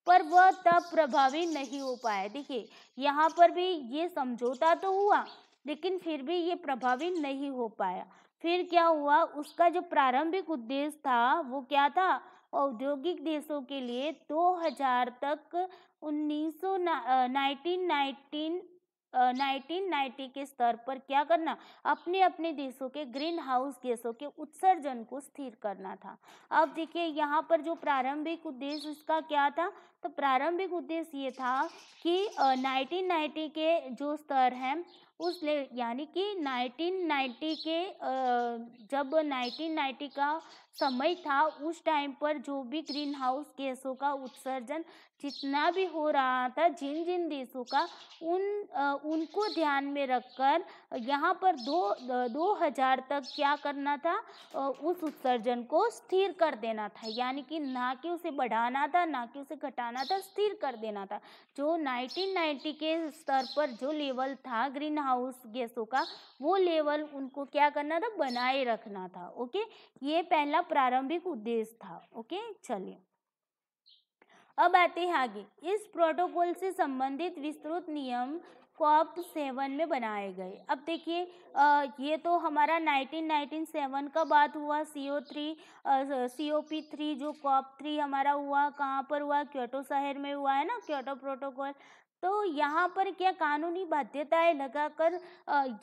A: पर वह तब प्रभावी नहीं हो पाया। देखिए यहाँ पर भी ये समझौता तो हुआ, लेकिन फिर भी ये प्रभावी नहीं हो पाया। फिर क्या हुआ, उसका जो प्रारंभिक उद्देश्य था वो क्या था, औद्योगिक देशों के लिए 2000 तक 1990 के स्तर पर क्या करना, अपने अपने देशों के ग्रीन हाउस गैसों के उत्सर्जन को स्थिर करना था। अब देखिए यहाँ पर जो प्रारंभिक उद्देश्य इसका क्या था, तो प्रारंभिक उद्देश्य ये था कि 1990 के जो स्तर हैं उस यानी कि 1990 के जब 1990 का समय था उस टाइम पर जो भी ग्रीन हाउस गैसों का उत्सर्जन जितना भी हो रहा था, जिन जिन देशों का, उनको ध्यान में रखकर यहाँ पर 2000 तक क्या करना था, उस उत्सर्जन को स्थिर कर देना था। यानी कि ना कि उसे बढ़ाना था, ना कि उसे घटाना था, स्थिर कर देना था। जो 1990 के स्तर पर जो लेवल था ग्रीन हाउस गैसों का, वो लेवल उनको क्या करना था, बनाए रखना था। ओके, ये पहला प्रारंभिक उद्देश्य था। ओके, चलिए अब आते हैं आगे। इस प्रोटोकॉल से संबंधित विस्तृत नियम COP7 में बनाए गए। अब देखिए ये तो हमारा 1997 का बात हुआ। COP3 जो COP3 हमारा हुआ, कहाँ पर हुआ, क्योटो शहर में हुआ है ना, क्योटो प्रोटोकॉल। तो यहाँ पर क्या कानूनी बाध्यताएं लगाकर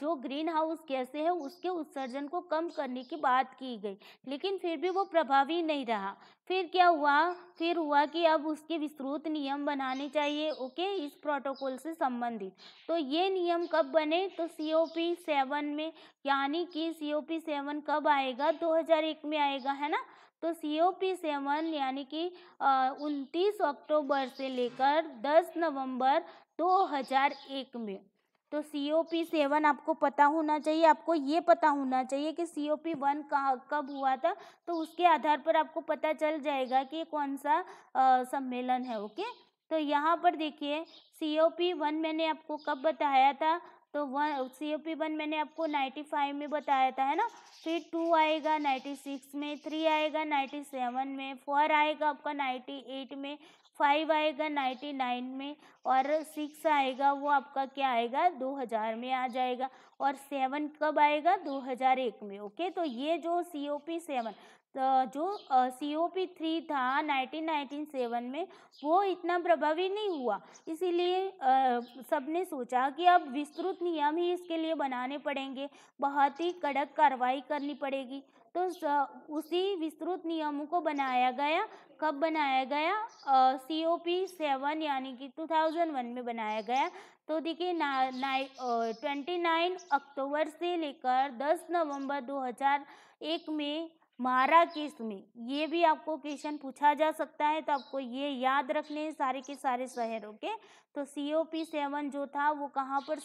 A: जो ग्रीन हाउस गैसें हैं उसके उत्सर्जन को कम करने की बात की गई, लेकिन फिर भी वो प्रभावी नहीं रहा। फिर क्या हुआ, फिर हुआ कि अब उसके विस्तृत नियम बनाने चाहिए। ओके, इस प्रोटोकॉल से संबंधित। तो ये नियम कब बने, तो COP7 में, यानी कि COP7 कब आएगा, 2001 में आएगा, है ना। तो COP7 यानी कि 29 अक्टूबर से लेकर 10 नवंबर 2001 में। तो COP7 आपको पता होना चाहिए, आपको ये पता होना चाहिए कि COP1 कब हुआ था, तो उसके आधार पर आपको पता चल जाएगा कि कौन सा सम्मेलन है। ओके, तो यहाँ पर देखिए COP1 मैंने आपको कब बताया था, तो COP1 मैंने आपको 95 में बताया था, है ना। फिर 2 आएगा 96 में, 3 आएगा 97 में, 4 आएगा आपका 98 में, 5 आएगा 99 में, और 6 आएगा वो आपका क्या आएगा, 2000 में आ जाएगा, और 7 कब आएगा, 2001 में। ओके, तो ये जो COP7 जो COP3 था 1997 में, वो इतना प्रभावी नहीं हुआ। इसीलिए सबने सोचा कि अब विस्तृत नियम ही इसके लिए बनाने पड़ेंगे, बहुत ही कड़क कार्रवाई करनी पड़ेगी। तो उसी विस्तृत नियमों को बनाया गया। कब बनाया गया, COP7 यानी कि 2001 में बनाया गया। तो देखिए 29 अक्टूबर से लेकर 10 नवंबर 2001 में माराकेश में, ये भी आपको क्वेश्चन पूछा जा सकता है, तो आपको ये याद रखने हैं सारे के सारे शहर। ओके, तो COP7 जो था वो कहाँ पर,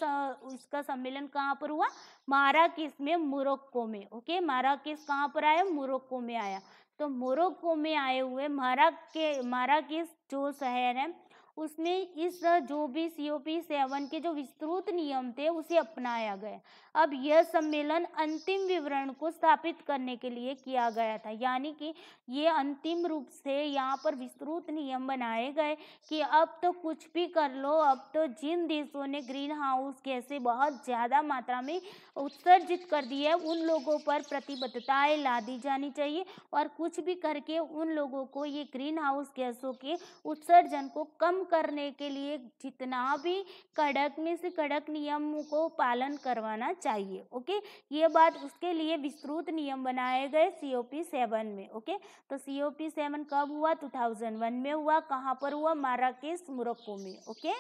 A: इसका सम्मेलन कहाँ पर हुआ, माराकेश में, मोरक्को में। ओके, माराकेश कहाँ पर आया, मोरक्को में आया। तो मोरक्को में आए हुए माराकेश जो शहर है उसमें इस जो भी COP7 के जो विस्तृत नियम थे उसे अपनाया गया। अब यह सम्मेलन अंतिम विवरण को स्थापित करने के लिए किया गया था, यानी कि ये अंतिम रूप से यहाँ पर विस्तृत नियम बनाए गए कि अब तो कुछ भी कर लो, अब तो जिन देशों ने ग्रीन हाउस गैसें बहुत ज़्यादा मात्रा में उत्सर्जित कर दी है उन लोगों पर प्रतिबद्धताएं ला दी जानी चाहिए और कुछ भी करके उन लोगों को ये ग्रीन हाउस गैसों के उत्सर्जन को कम करने के लिए जितना भी कड़क में से कड़क नियमों को पालन करवाना चाहिए। ओके, ये बात उसके लिए विस्तृत नियम बनाए गए COP7 में। ओके, तो COP7 कब हुआ? 2001 में हुआ। कहाँ पर हुआ? माराकेश, मोरक्को में। ओके,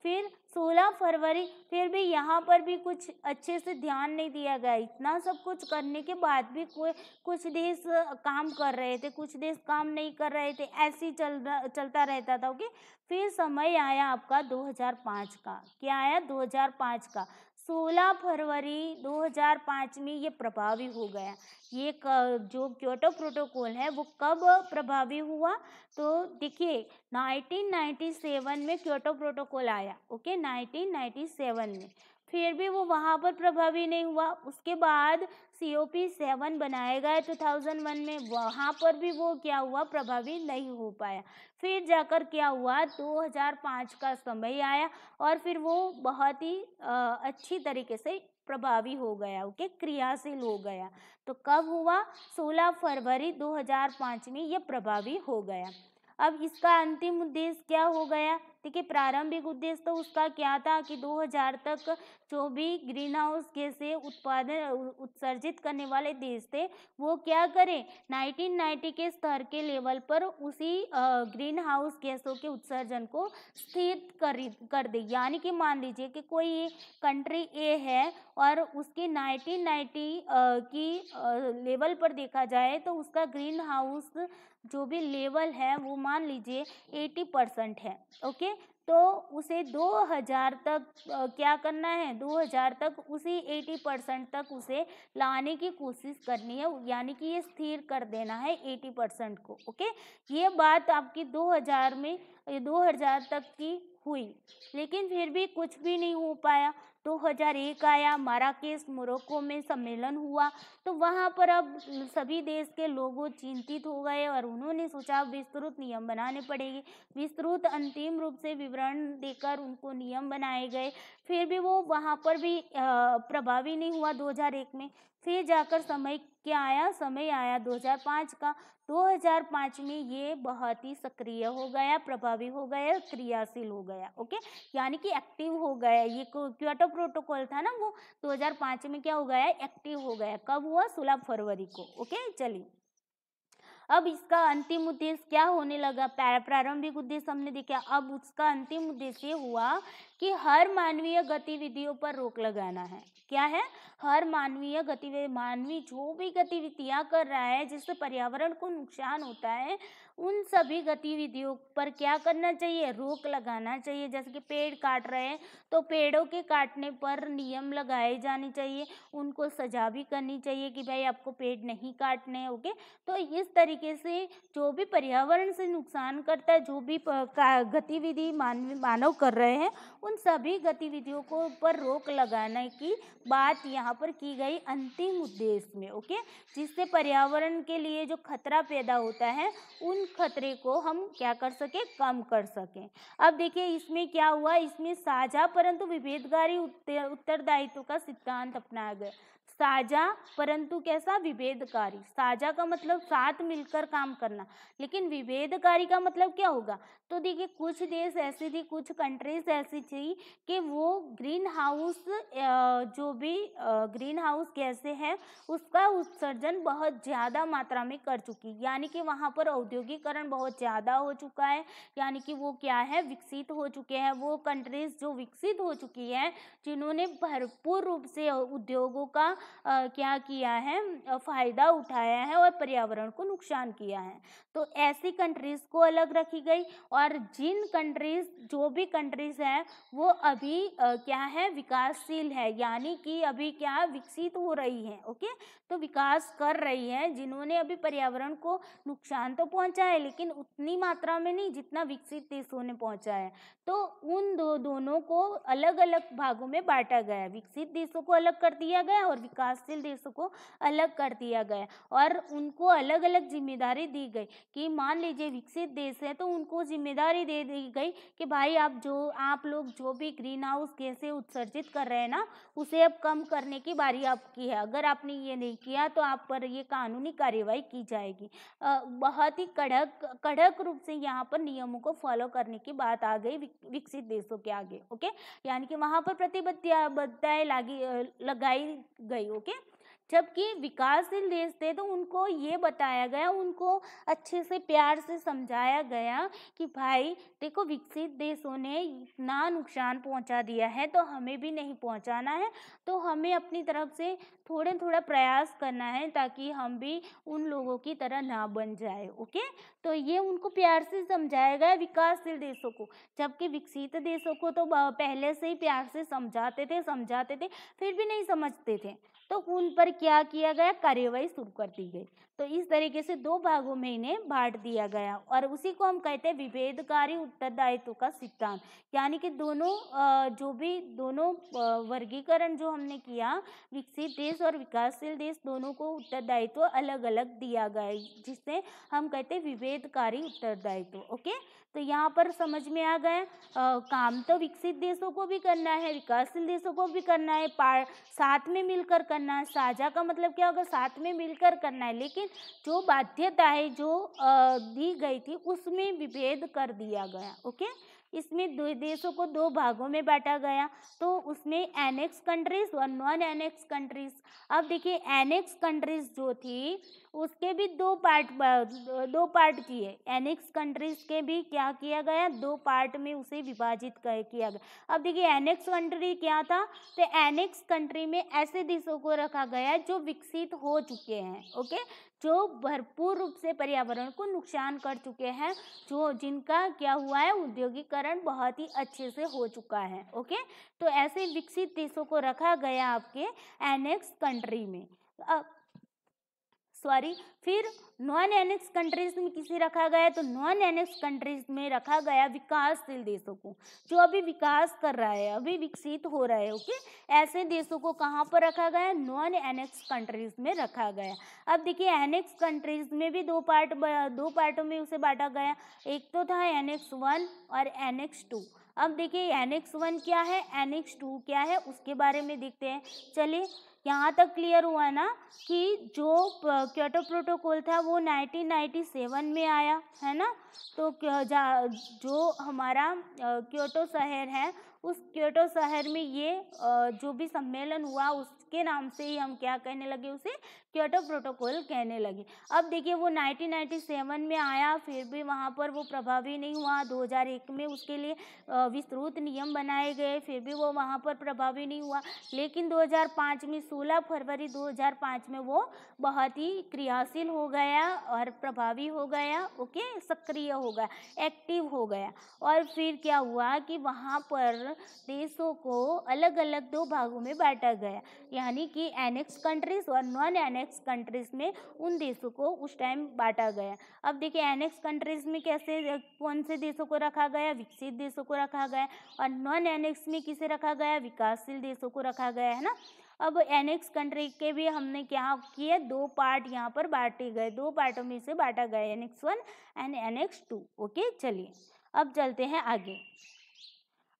A: फिर 16 फरवरी, फिर भी यहाँ पर भी कुछ अच्छे से ध्यान नहीं दिया गया। इतना सब कुछ करने के बाद भी कुछ देश काम कर रहे थे, कुछ देश काम नहीं कर रहे थे, ऐसे ही चलता रहता था। ओके, फिर समय आया आपका 2005 का। क्या आया? 2005 का 16 फरवरी 2005 में ये प्रभावी हो गया। ये जो क्योटो प्रोटोकॉल है वो कब प्रभावी हुआ? तो देखिए 1997 में क्योटो प्रोटोकॉल आया। ओके, 1997 में, फिर भी वो वहाँ पर प्रभावी नहीं हुआ। उसके बाद COP7 बनाया गया 2001 में, वहाँ पर भी वो क्या हुआ? प्रभावी नहीं हो पाया। फिर जाकर क्या हुआ? 2005 का समय आया और फिर वो बहुत ही अच्छी तरीके से प्रभावी हो गया। ओके, क्रियाशील हो गया। तो कब हुआ? 16 फरवरी 2005 में ये प्रभावी हो गया। अब इसका अंतिम उद्देश्य क्या हो गया? देखिए, प्रारंभिक उद्देश्य तो उसका क्या था कि 2000 तक जो भी ग्रीन हाउस गैसें उत्सर्जित करने वाले देश थे वो क्या करें? 1990 के स्तर के लेवल पर उसी ग्रीन हाउस गैसों के उत्सर्जन को स्थिर कर दे। यानी कि मान लीजिए कि कोई कंट्री A है और उसकी 1990 की लेवल पर देखा जाए तो उसका ग्रीन हाउस जो भी लेवल है वो मान लीजिए 80% है। ओके, तो उसे 2000 तक क्या करना है? 2000 तक उसी 80% तक उसे लाने की कोशिश करनी है, यानी कि ये स्थिर कर देना है 80% को। ओके, ये बात आपकी 2000 तक की हुई, लेकिन फिर भी कुछ भी नहीं हो पाया। 2001 आया, माराकेश, मोरक्को में सम्मेलन हुआ। तो वहाँ पर अब सभी देश के लोग चिंतित हो गए और उन्होंने सोचा विस्तृत नियम बनाने पड़ेंगे। विस्तृत अंतिम रूप से विवरण देकर उनको नियम बनाए गए, फिर भी वो वहाँ पर भी प्रभावी नहीं हुआ 2001 में। फिर जाकर समय क्या आया? समय आया 2005 का। 2005 में ये बहुत ही सक्रिय हो गया, प्रभावी हो गया, क्रियाशील हो गया। ओके, यानी कि एक्टिव हो गया। ये क्योटो प्रोटोकॉल था ना, वो 2005 में क्या हो गया? एक्टिव हो गया। कब हुआ? 16 फरवरी को। ओके, चलिए, अब इसका अंतिम उद्देश्य क्या होने लगा? प्रारंभिक उद्देश्य हमने देखा, अब उसका अंतिम उद्देश्य ये हुआ कि हर मानवीय गतिविधियों पर रोक लगाना है। क्या है? हर मानवीय गतिविधि, मानवी जो भी गतिविधियां कर रहा है जिससे पर्यावरण को नुकसान होता है, उन सभी गतिविधियों पर क्या करना चाहिए? रोक लगाना चाहिए। जैसे कि पेड़ काट रहे हैं तो पेड़ों के काटने पर नियम लगाए जाने चाहिए, उनको सजा भी करनी चाहिए कि भाई आपको पेड़ नहीं काटने हैं। ओके, तो इस तरीके से जो भी पर्यावरण से नुकसान करता है, जो भी गतिविधि मानव कर रहे हैं, उन सभी गतिविधियों को पर रोक लगाने की बात यहाँ पर की गई अंतिम उद्देश्य में। ओके, जिससे पर्यावरण के लिए जो खतरा पैदा होता है उन खतरे को हम क्या कर सके? कम कर सकें। अब देखिए इसमें क्या हुआ? इसमें साझा परंतु विभेदकारी उत्तरदायित्व का सिद्धांत अपनाया गया। साझा परंतु कैसा? विभेदकारी। साझा का मतलब साथ मिलकर काम करना, लेकिन विभेदकारी का मतलब क्या होगा? तो देखिए कुछ देश ऐसे थे, कुछ कंट्रीज ऐसी थी कि वो ग्रीन हाउस जो भी ग्रीन हाउस गैसें हैं उसका उत्सर्जन बहुत ज़्यादा मात्रा में कर चुकी, यानी कि वहाँ पर औद्योगिकरण बहुत ज़्यादा हो चुका है, यानी कि वो क्या है? विकसित हो चुके हैं। वो कंट्रीज जो विकसित हो चुकी है, जिन्होंने भरपूर रूप से उद्योगों का क्या किया है? फ़ायदा उठाया है और पर्यावरण को नुकसान किया है, तो ऐसी कंट्रीज़ को अलग रखी गई। और जिन कंट्रीज़, जो भी कंट्रीज़ हैं वो अभी क्या है, विकासशील है, यानी कि अभी क्या विकसित हो रही है। ओके, तो विकास कर रही है, जिन्होंने अभी पर्यावरण को नुकसान तो पहुंचा है लेकिन उतनी मात्रा में नहीं जितना विकसित देशों ने पहुंचा है। तो उन दोनों को अलग अलग भागों में बांटा गया है, विकसित देशों को अलग कर दिया गया और विकासशील देशों को अलग कर दिया गया और उनको अलग अलग जिम्मेदारी दी गई कि मान लीजिए विकसित देश है तो उनको जिम्मेदारी दे दी गई कि भाई आप लोग जो भी ग्रीन हाउस गैसें उत्सर्जित कर रहे हैं ना, उसे अब कम करने की बारी आपकी है। अगर आपने ये नहीं किया तो आप पर ये कानूनी कार्यवाही की जाएगी। बहुत ही कड़क रूप से यहाँ पर नियमों को फॉलो करने की बात आ गई विकसित देशों के आगे। ओके, यानी कि वहाँ पर प्रतिबद्धताएं लगाई गई। ओके, जबकि विकासशील देश थे तो उनको ये बताया गया, उनको अच्छे से प्यार से समझाया गया कि भाई देखो, विकसित देशों ने इतना नुकसान पहुंचा दिया है तो हमें भी नहीं पहुंचाना है, तो हमें अपनी तरफ से थोड़ा प्रयास करना है ताकि हम भी उन लोगों की तरह ना बन जाए। ओके, तो ये उनको प्यार से समझाया गया विकासशील देशों को, जबकि विकसित देशों को तो पहले से ही प्यार से समझाते थे, फिर भी नहीं समझते थे, तो उन पर क्या किया गया, कार्यवाही शुरू कर दी गई। तो इस तरीके से दो भागों में इन्हें बांट दिया गया और उसी को हम कहते हैं विभेदकारी उत्तरदायित्व का सिद्धांत। यानी कि दोनों वर्गीकरण जो हमने किया, विकसित देश और विकासशील देश, दोनों को उत्तरदायित्व अलग अलग दिया गया, जिससे हम कहते हैं विभेदकारी उत्तरदायित्व। ओके, तो यहाँ पर समझ में आ गया, काम तो विकसित देशों को भी करना है, विकासशील देशों को भी करना है, साथ में मिलकर करना है। साझा का मतलब क्या होगा, साथ में मिलकर करना है, लेकिन जो बाध्यता है जो दी गई थी उसमें विभेद कर दिया गया। ओके, इसमें दो देशों को दो भागों में बांटा गया, तो उसमें एनेक्स कंट्रीज और नॉन एनेक्स कंट्रीज। अब देखिए, एनेक्स कंट्रीज जो थी उसके भी दो पार्ट किए, एनेक्स कंट्रीज के भी क्या किया गया, दो पार्ट में उसे विभाजित किया गया। अब देखिए, एनेक्स कंट्री क्या था, तो एनेक्स कंट्री में ऐसे देशों को रखा गया जो विकसित हो चुके हैं। ओके, जो भरपूर रूप से पर्यावरण को नुकसान कर चुके हैं, जिनका क्या हुआ है, औद्योगिकरण बहुत ही अच्छे से हो चुका है। ओके, तो ऐसे विकसित देशों को रखा गया आपके एनेक्स कंट्री में। फिर नॉन एनेक्स कंट्रीज में किसे रखा गया, तो नॉन एनेक्स कंट्रीज में रखा गया विकासशील देशों को, जो अभी विकास कर रहा है, अभी विकसित हो रहा है। ओके, ऐसे देशों को कहाँ पर रखा गया, नॉन एनेक्स कंट्रीज में रखा गया। अब देखिए, एनेक्स कंट्रीज में भी दो पार्टों में उसे बांटा गया, एक तो था एनेक्स 1 और एनेक्स 2। अब देखिए, एनेक्स 1 क्या है, एनेक्स 2 क्या है, उसके बारे में देखते हैं। चलिए, यहाँ तक क्लियर हुआ ना कि जो क्योटो प्रोटोकॉल था वो 1997 में आया है ना। तो जो हमारा क्योटो शहर है, उस क्योटो शहर में ये जो भी सम्मेलन हुआ उसके नाम से ही हम क्या कहने लगे, उसे क्योटो प्रोटोकॉल कहने लगे। अब देखिए, वो 1997 में आया, फिर भी वहाँ पर वो प्रभावी नहीं हुआ। 2001 में उसके लिए विस्तृत नियम बनाए गए, फिर भी वो वहाँ पर प्रभावी नहीं हुआ। लेकिन 2005 में 16 फरवरी 2005 में वो बहुत ही क्रियाशील हो गया और प्रभावी हो गया। ओके, सक्रिय हो गया, एक्टिव हो गया। और फिर क्या हुआ कि वहाँ पर देशों को अलग अलग दो भागों में बांटा गया, यानी कि एनेक्स कंट्रीज और नॉन एनेक्स कंट्रीज में उन देशों को उस टाइम बांटा गया। अब देखिए, एनेक्स कंट्रीज में कौन से देशों को रखा गया, विकसित देशों को रखा गया, और नॉन एनेक्स में किसे रखा गया, विकासशील देशों को रखा गया है ना। अब एनेक्स कंट्री के भी हमने क्या किए, दो पार्ट यहाँ पर बांटे गए, दो पार्टों में से बांटा गया, एनेक्स 1 एंड एनेक्स 2। ओके, चलिए अब चलते हैं आगे।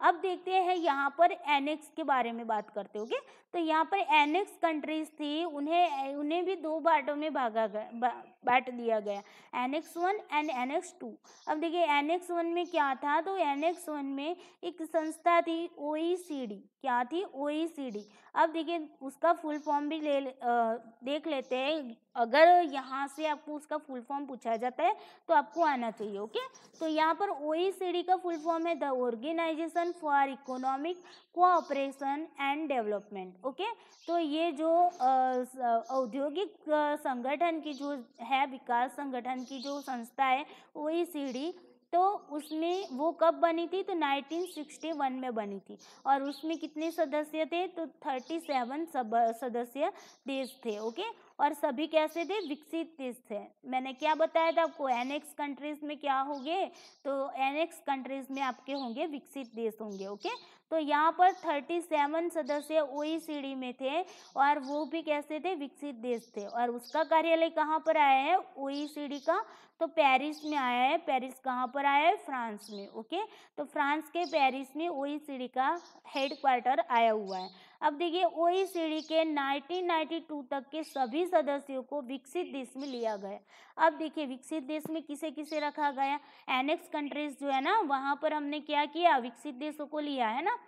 A: अब देखते हैं यहाँ पर एनेक्स के बारे में बात करते होगे। तो यहाँ पर एनेक्स कंट्रीज थी, उन्हें भी दो पार्टों में बांट दिया गया, एनेक्स 1 एंड एनेक्स 2। अब देखिए, एनेक्स 1 में क्या था, तो एनेक्स 1 में एक संस्था थी OECD। क्या थी, OECD। अब देखिए, उसका फुल फॉर्म भी देख लेते हैं। अगर यहाँ से आपको उसका फुल फॉर्म पूछा जाता है तो आपको आना चाहिए। ओके, तो यहाँ पर OECD का फुल फॉर्म है the Organisation for Economic Cooperation and Development. Okay, तो ये जो औद्योगिक संगठन की जो है, विकास संगठन की जो संस्था है OECD, तो उसमें वो कब बनी थी? तो 1961 में बनी थी। और उसमें कितने सदस्य थे? तो 37 सदस्य देश थे। ओके, और सभी कैसे थे? विकसित देश थे। मैंने क्या बताया था आपको? एनेक्स कंट्रीज में क्या होंगे? तो एनेक्स कंट्रीज में आपके होंगे विकसित देश होंगे। ओके, तो यहाँ पर 37 सदस्य OECD में थे और वो भी कैसे थे? विकसित देश थे। और उसका कार्यालय कहाँ पर आया है OECD का? तो पेरिस में आया है। पेरिस कहाँ पर आया है? फ्रांस में। ओके, तो फ्रांस के पेरिस में OECD का हेडक्वार्टर आया हुआ है। अब देखिए OECD के 1992 तक के सभी सदस्यों को विकसित देश में लिया गया। अब देखिए विकसित देश में किसे किसे रखा गया? एनेक्स कंट्रीज जो है ना, वहाँ पर हमने क्या किया? विकसित देशों को लिया है ना।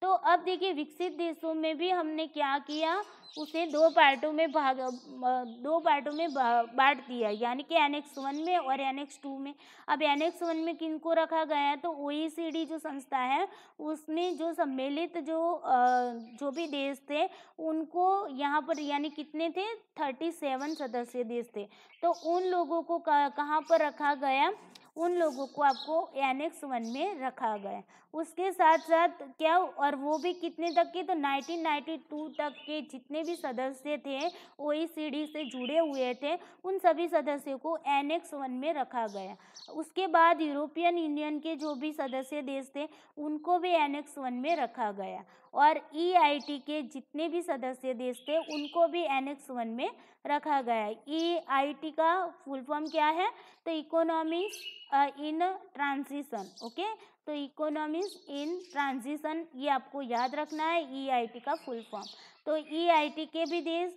A: तो अब देखिए विकसित देशों में भी हमने क्या किया? उसे दो पार्टों में बांट दिया, यानी कि एनेक्स 1 में और एनेक्स 2 में। अब एनेक्स 1 में किनको रखा गया है? तो OECD जो संस्था है उसमें जो सम्मिलित जो भी देश थे उनको यहाँ पर, यानी कितने थे? 37 सदस्य देश थे। तो उन लोगों को कहाँ पर रखा गया? उन लोगों को आपको एनेक्स 1 में रखा गया। उसके साथ साथ क्या, और वो भी कितने तक के? तो 1992 तक के जितने भी सदस्य थे OECD से जुड़े हुए थे उन सभी सदस्यों को एनेक्स 1 में रखा गया। उसके बाद यूरोपियन यूनियन के जो भी सदस्य देश थे उनको भी एनेक्स 1 में रखा गया। और EIT के जितने भी सदस्य देश थे उनको भी एनेक्स 1 में रखा गया है। EIT का फुल फॉर्म क्या है? तो इकोनॉमिक्स इन ट्रांजिशन। ओके, तो इकोनॉमिक्स इन ट्रांजिशन, ये आपको याद रखना है EIT का फुल फॉर्म। तो EIT के भी देश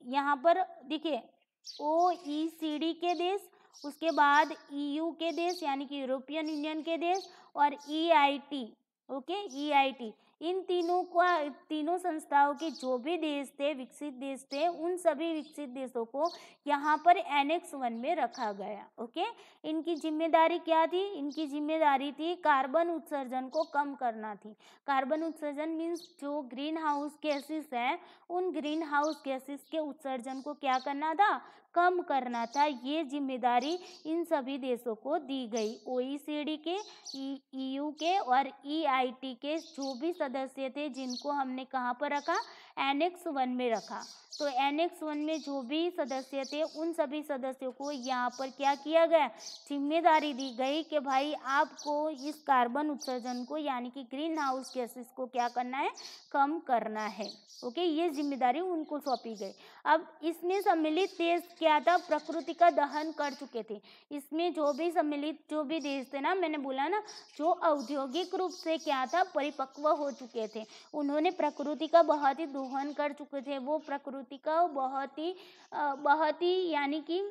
A: यहाँ पर देखिए OECD के देश, उसके बाद EU के देश यानी कि यूरोपियन यूनियन के देश, और EIT। ओके, EIT, इन तीनों संस्थाओं के जो भी देश थे, विकसित देश थे, उन सभी विकसित देशों को यहाँ पर एनेक्स 1 में रखा गया। ओके, इनकी जिम्मेदारी क्या थी? इनकी जिम्मेदारी थी कार्बन उत्सर्जन को कम करना थी। कार्बन उत्सर्जन मीन्स जो ग्रीन हाउस गैसेस हैं, उन ग्रीन हाउस गैसेस के उत्सर्जन को क्या करना था? कम करना था। ये जिम्मेदारी इन सभी देशों को दी गई। OECD के, EU के और EIT के जो भी सदस्य थे जिनको हमने कहाँ पर रखा? एनेक्स 1 में रखा। तो एनेक्स 1 में जो भी सदस्य थे उन सभी सदस्यों को यहाँ पर क्या किया गया? जिम्मेदारी दी गई कि भाई आपको इस कार्बन उत्सर्जन को, यानी कि ग्रीन हाउस गैसेस को क्या करना है? कम करना है। ओके, ये जिम्मेदारी उनको सौंपी गई। अब इसमें सम्मिलित देश क्या था? प्रकृति का दहन कर चुके थे। इसमें जो भी सम्मिलित जो भी देश थे ना, मैंने बोला ना, जो औद्योगिक रूप से क्या था? परिपक्व हो चुके थे। उन्होंने प्रकृति का बहुत ही दोहन कर चुके थे। वो प्रकृति का बहुत ही यानी कि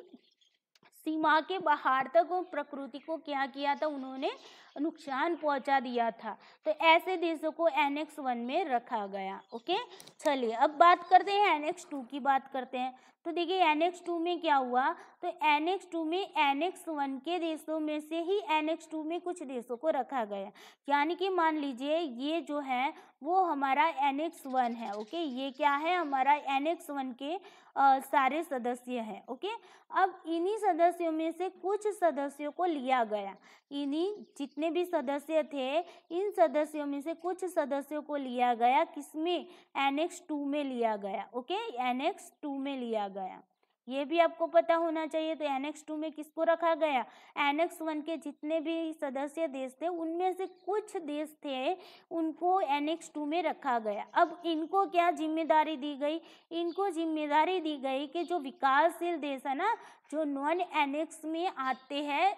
A: सीमा के बाहर तक वो प्रकृति को क्या किया था? उन्होंने नुकसान पहुंचा दिया था। तो ऐसे देशों को एनेक्स 1 में रखा गया। ओके, चलिए अब बात करते हैं एनेक्स 2 की बात करते हैं। तो देखिए एनेक्स 2 में क्या हुआ? तो एनेक्स 2 में एनेक्स 1 के देशों में से ही एनेक्स 2 में कुछ देशों को रखा गया। यानी कि मान लीजिए ये जो है वो हमारा एनेक्स 1 है। ओके, ये क्या है? हमारा एनेक्स 1 के सारे सदस्य हैं। ओके, अब इन्हीं सदस्यों में से कुछ सदस्यों को लिया गया। इन्हीं जितने भी सदस्य थे इन सदस्यों में से कुछ सदस्यों को लिया गया। किसमें? एनेक्स 2 में लिया गया। ओके, एनेक्स 2 में लिया गया, ये भी आपको पता होना चाहिए। तो एनेक्स 2 में किसको रखा गया? एनेक्स 1 के जितने भी सदस्य देश थे उनमें से कुछ देश थे उनको एनेक्स 2 में रखा गया। अब इनको क्या जिम्मेदारी दी गई? इनको जिम्मेदारी दी गई कि जो विकासशील देश है ना, जो नॉन एनेक्स में आते हैं,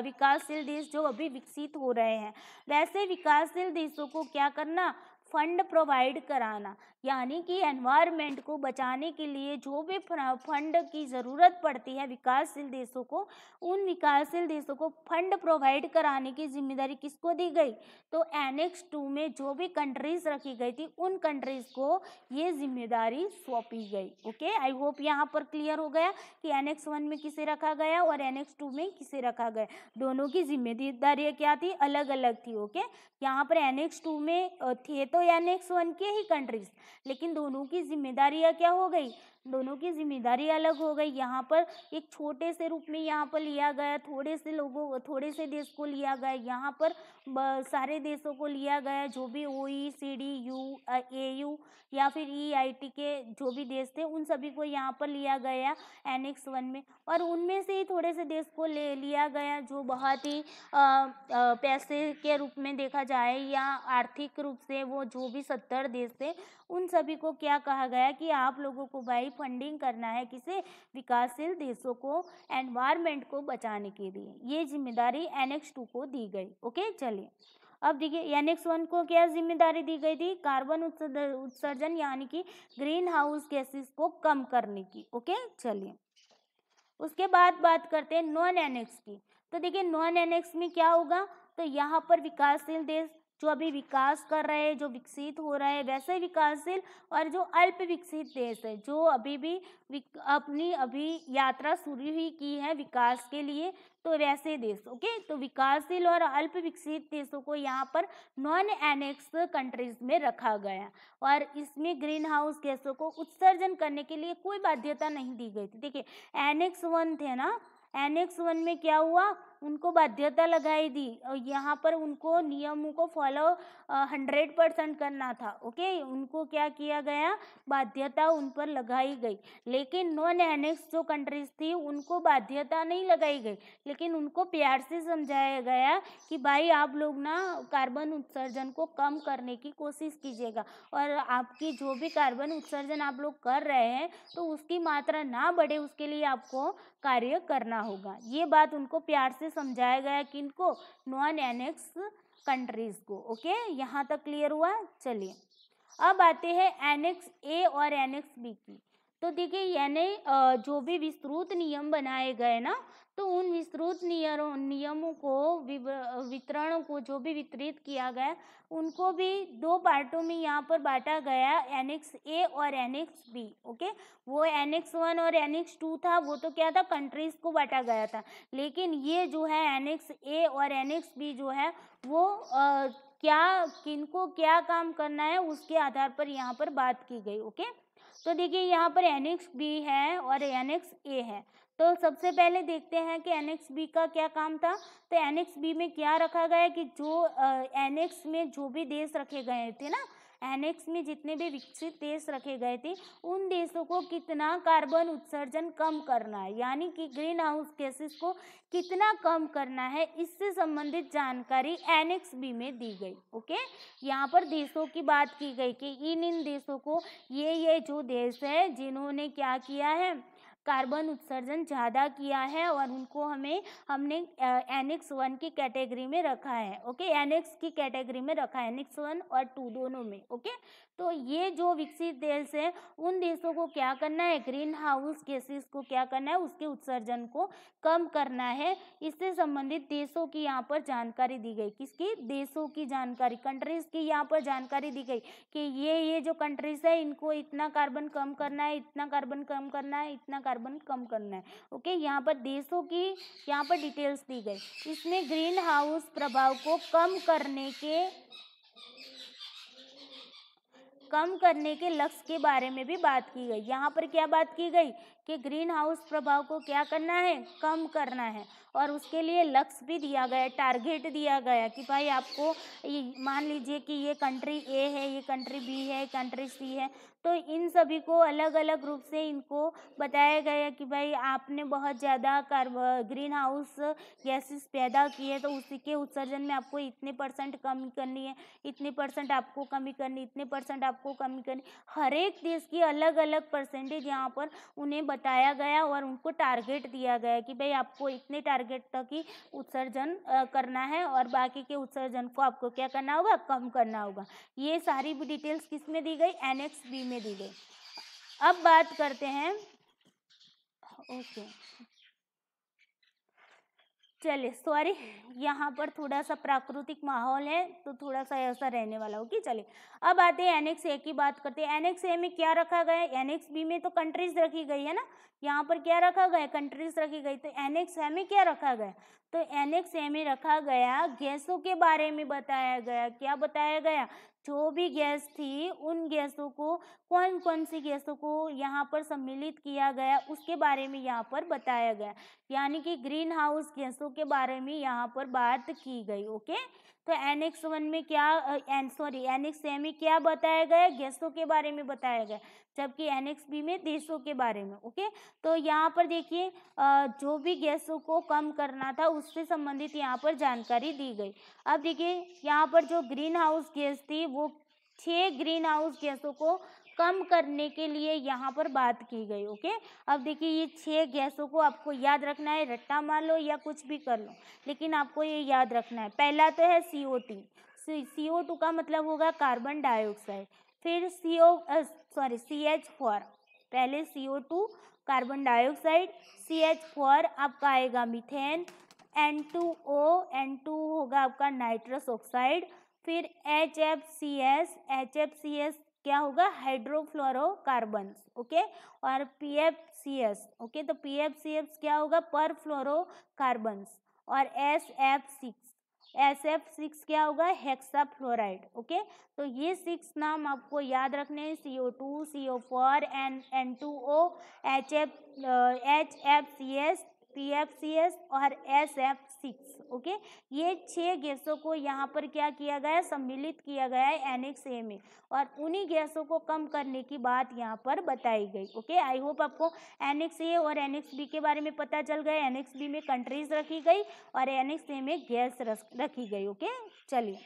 A: विकासशील देश जो अभी विकसित हो रहे हैं, वैसे विकासशील देशों को क्या करना? फंड प्रोवाइड कराना। यानी कि एनवायरनमेंट को बचाने के लिए जो भी फंड की ज़रूरत पड़ती है विकासशील देशों को, उन विकासशील देशों को फंड प्रोवाइड कराने की जिम्मेदारी किसको दी गई? तो एनेक्स 2 में जो भी कंट्रीज रखी गई थी उन कंट्रीज को ये जिम्मेदारी सौंपी गई। ओके, आई होप यहाँ पर क्लियर हो गया कि एनेक्स 1 में किसे रखा गया और एनेक्स 2 में किसे रखा गया। दोनों की जिम्मेदारियाँ क्या थी? अलग अलग थी। ओके, यहाँ पर एनेक्स 2 में थे तो एनेक्स 1 के ही कंट्रीज, लेकिन दोनों की जिम्मेदारियां क्या हो गई, दोनों की जिम्मेदारी अलग हो गई। यहाँ पर एक छोटे से रूप में यहाँ पर लिया गया, थोड़े से देश को लिया गया, यहाँ पर सारे देशों को लिया गया, जो भी OECD, AU या फिर EIT के जो भी देश थे उन सभी को यहाँ पर लिया गया एनेक्स 1 में, और उनमें से ही थोड़े से देश को लिया गया जो बहुत ही पैसे के रूप में देखा जाए या आर्थिक रूप से वो जो भी 70 देश थे उन सभी को क्या कहा गया कि आप लोगों को भाई फंडिंग करना है किसे, विकासशील देशों को एनवायरनमेंट को बचाने के लिए। ये जिम्मेदारी एनेक्स 2 को दी गई। ओके, चलिए अब देखिए एनेक्स 1 को क्या जिम्मेदारी दी गई थी, कार्बन उत्सर्जन यानी कि ग्रीन हाउस गैसेस को कम करने की। ओके, चलिए उसके बाद बात करते हैं नॉन एनेक्स की। तो देखिए नॉन एनेक्स में क्या होगा, तो यहाँ पर विकासशील देश जो अभी विकास कर रहे हैं, जो विकसित हो रहे हैं वैसे विकासशील, और जो अल्प विकसित देश है जो अभी भी अपनी अभी यात्रा शुरू ही की है विकास के लिए, तो वैसे देश। ओके, तो विकासशील और अल्प विकसित देशों को यहाँ पर नॉन एनेक्स कंट्रीज में रखा गया, और इसमें ग्रीन हाउस गैसों को उत्सर्जन करने के लिए कोई बाध्यता नहीं दी गई थी। देखिए एनेक्स 1 थे ना, एनेक्स 1 में क्या हुआ, उनको बाध्यता लगाई दी और यहाँ पर उनको नियमों को फॉलो 100% करना था। ओके, उनको क्या किया गया, बाध्यता उन पर लगाई गई। लेकिन नॉन एनेक्स जो कंट्रीज थी उनको बाध्यता नहीं लगाई गई, लेकिन उनको प्यार से समझाया गया कि भाई आप लोग ना कार्बन उत्सर्जन को कम करने की कोशिश कीजिएगा, और आपकी जो भी कार्बन उत्सर्जन आप लोग कर रहे हैं तो उसकी मात्रा ना बढ़े, उसके लिए आपको कार्य करना होगा। ये बात उनको प्यार से समझाया गया कि इनको नॉन एनेक्स कंट्रीज को। ओके, यहाँ तक क्लियर हुआ। चलिए अब आते हैं एनेक्स ए और एनेक्स बी की। तो देखिए यानी जो भी विस्तृत नियम बनाए गए ना, तो उन विस्तृत नियमों को वितरण को जो भी वितरित किया गया उनको भी दो पार्टों में यहाँ पर बांटा गया, एनेक्स ए और एनेक्स बी। ओके, वो एनेक्स 1 और एनेक्स 2 था, वो तो क्या था, कंट्रीज को बांटा गया था। लेकिन ये जो है एनेक्स ए और एनेक्स बी जो है वो किनको क्या काम करना है उसके आधार पर यहाँ पर बात की गई। ओके, तो देखिए यहाँ पर एनेक्स बी है और एनेक्स ए है। तो सबसे पहले देखते हैं कि एनेक्स बी का क्या काम था। तो एनेक्स बी में क्या रखा गया कि जो एनेक्स में जो भी देश रखे गए थे ना, एनेक्स में जितने भी विकसित देश रखे गए थे उन देशों को कितना कार्बन उत्सर्जन कम करना है, यानी कि ग्रीन हाउस गैसेस को कितना कम करना है, इससे संबंधित जानकारी एनेक्स बी में दी गई। ओके, यहाँ पर देशों की बात की गई कि इन देशों को ये जो देश है जिन्होंने क्या किया है, कार्बन उत्सर्जन ज़्यादा किया है, और उनको हमने एनेक्स 1 की कैटेगरी में रखा है। ओके, एनेक्स की कैटेगरी में रखा है, एनेक्स 1 और 2 दोनों में। ओके, तो ये जो विकसित देश है उन देशों को क्या करना है, ग्रीन हाउस गैसेस को क्या करना है, उसके उत्सर्जन को कम करना है। इससे संबंधित देशों की यहाँ पर जानकारी दी गई, किसकी, देशों की जानकारी, कंट्रीज की यहाँ पर जानकारी दी गई कि ये जो कंट्रीज है इनको इतना कार्बन कम करना है, इतना कार्बन कम करना है, इतना कार्बन कम करना है। ओके, यहाँ पर देशों की यहाँ पर डिटेल्स दी गई। इसमें ग्रीन हाउस प्रभाव को कम करने के लक्ष्य के बारे में भी बात की गई। यहाँ पर क्या बात की गई कि ग्रीन हाउस प्रभाव को क्या करना है, कम करना है, और उसके लिए लक्ष्य भी दिया गया, टारगेट दिया गया कि भाई आपको मान लीजिए कि ये कंट्री ए है, ये कंट्री बी है, कंट्री सी है, तो इन सभी को अलग अलग रूप से इनको बताया गया कि भाई आपने बहुत ज़्यादा ग्रीन हाउस गैसेस पैदा की है, तो उसी के उत्सर्जन में आपको इतने % कमी करनी है, इतने % आपको कमी करनी, इतने % आपको कमी करनी। हर एक देश की अलग अलग परसेंटेज यहाँ पर उन्हें बताया गया और उनको टारगेट दिया गया कि भाई आपको इतने टारगेट तक ही उत्सर्जन करना है, और बाकी के उत्सर्जन को आपको क्या करना होगा, कम करना होगा। ये सारी भी डिटेल्स किस में दी गई, एनेक्स बी में दी गई। अब बात करते हैं, ओके चलिए, सॉरी यहाँ पर थोड़ा सा प्राकृतिक माहौल है तो थोड़ा सा ऐसा रहने वाला। ओके, चलिए अब आते हैं एनेक्स ए की बात करते हैं। एनेक्स ए में क्या रखा गया है, एनेक्स बी में तो कंट्रीज रखी गई है ना, यहाँ पर क्या रखा गया, कंट्रीज रखी गई। तो एनेक्स ए में क्या रखा गया, तो एनेक्स ए में रखा गया गैसों के बारे में बताया गया। क्या बताया गया, जो भी गैस थी उन गैसों को, कौन कौन सी गैसों को यहाँ पर सम्मिलित किया गया उसके बारे में यहाँ पर बताया गया, यानी कि ग्रीन हाउस गैसों के बारे में यहाँ पर बात की गई। ओके, तो एनेक्स 1 में क्या एनेक्स ए में क्या बताया गया, गैसों के बारे में बताया गया, जबकि एनेक्स बी में देशों के बारे में। ओके, तो यहाँ पर देखिए जो भी गैसों को कम करना था उससे संबंधित यहाँ पर जानकारी दी गई। अब देखिए यहाँ पर जो ग्रीन हाउस गैस थी वो 6 ग्रीन हाउस गैसों को कम करने के लिए यहाँ पर बात की गई। ओके, अब देखिए ये 6 गैसों को आपको याद रखना है, रट्टा मार लो या कुछ भी कर लो, लेकिन आपको ये याद रखना है। पहला तो है CO2, CO2 का मतलब होगा कार्बन डाइऑक्साइड, फिर CH4, पहले CO2 कार्बन डाइऑक्साइड, CH4 आपका आएगा मीथेन, N2O होगा आपका नाइट्रस ऑक्साइड, फिर HFCS क्या होगा, हाइड्रोफ्लोरोकार्बन्स। ओके, और PFCS, ओके, तो PFCS क्या होगा, परफ्लोरोकार्बन्स, और SF6 क्या होगा, हेक्साफ्लोराइड। ओके, तो ये 6 नाम आपको याद रखने हैं, CO2, CO4, N2O, HFCS, PFCS और SF6। ओके, ये 6 गैसों को यहाँ पर क्या किया गया, सम्मिलित किया गया है एनेक्स ए में, और उन्हीं गैसों को कम करने की बात यहाँ पर बताई गई। ओके, आई होप आपको एनेक्स ए और एनेक्स बी के बारे में पता चल गया। एनेक्स बी में कंट्रीज रखी गई और एनेक्स ए में गैस रखी गई। ओके, चलिए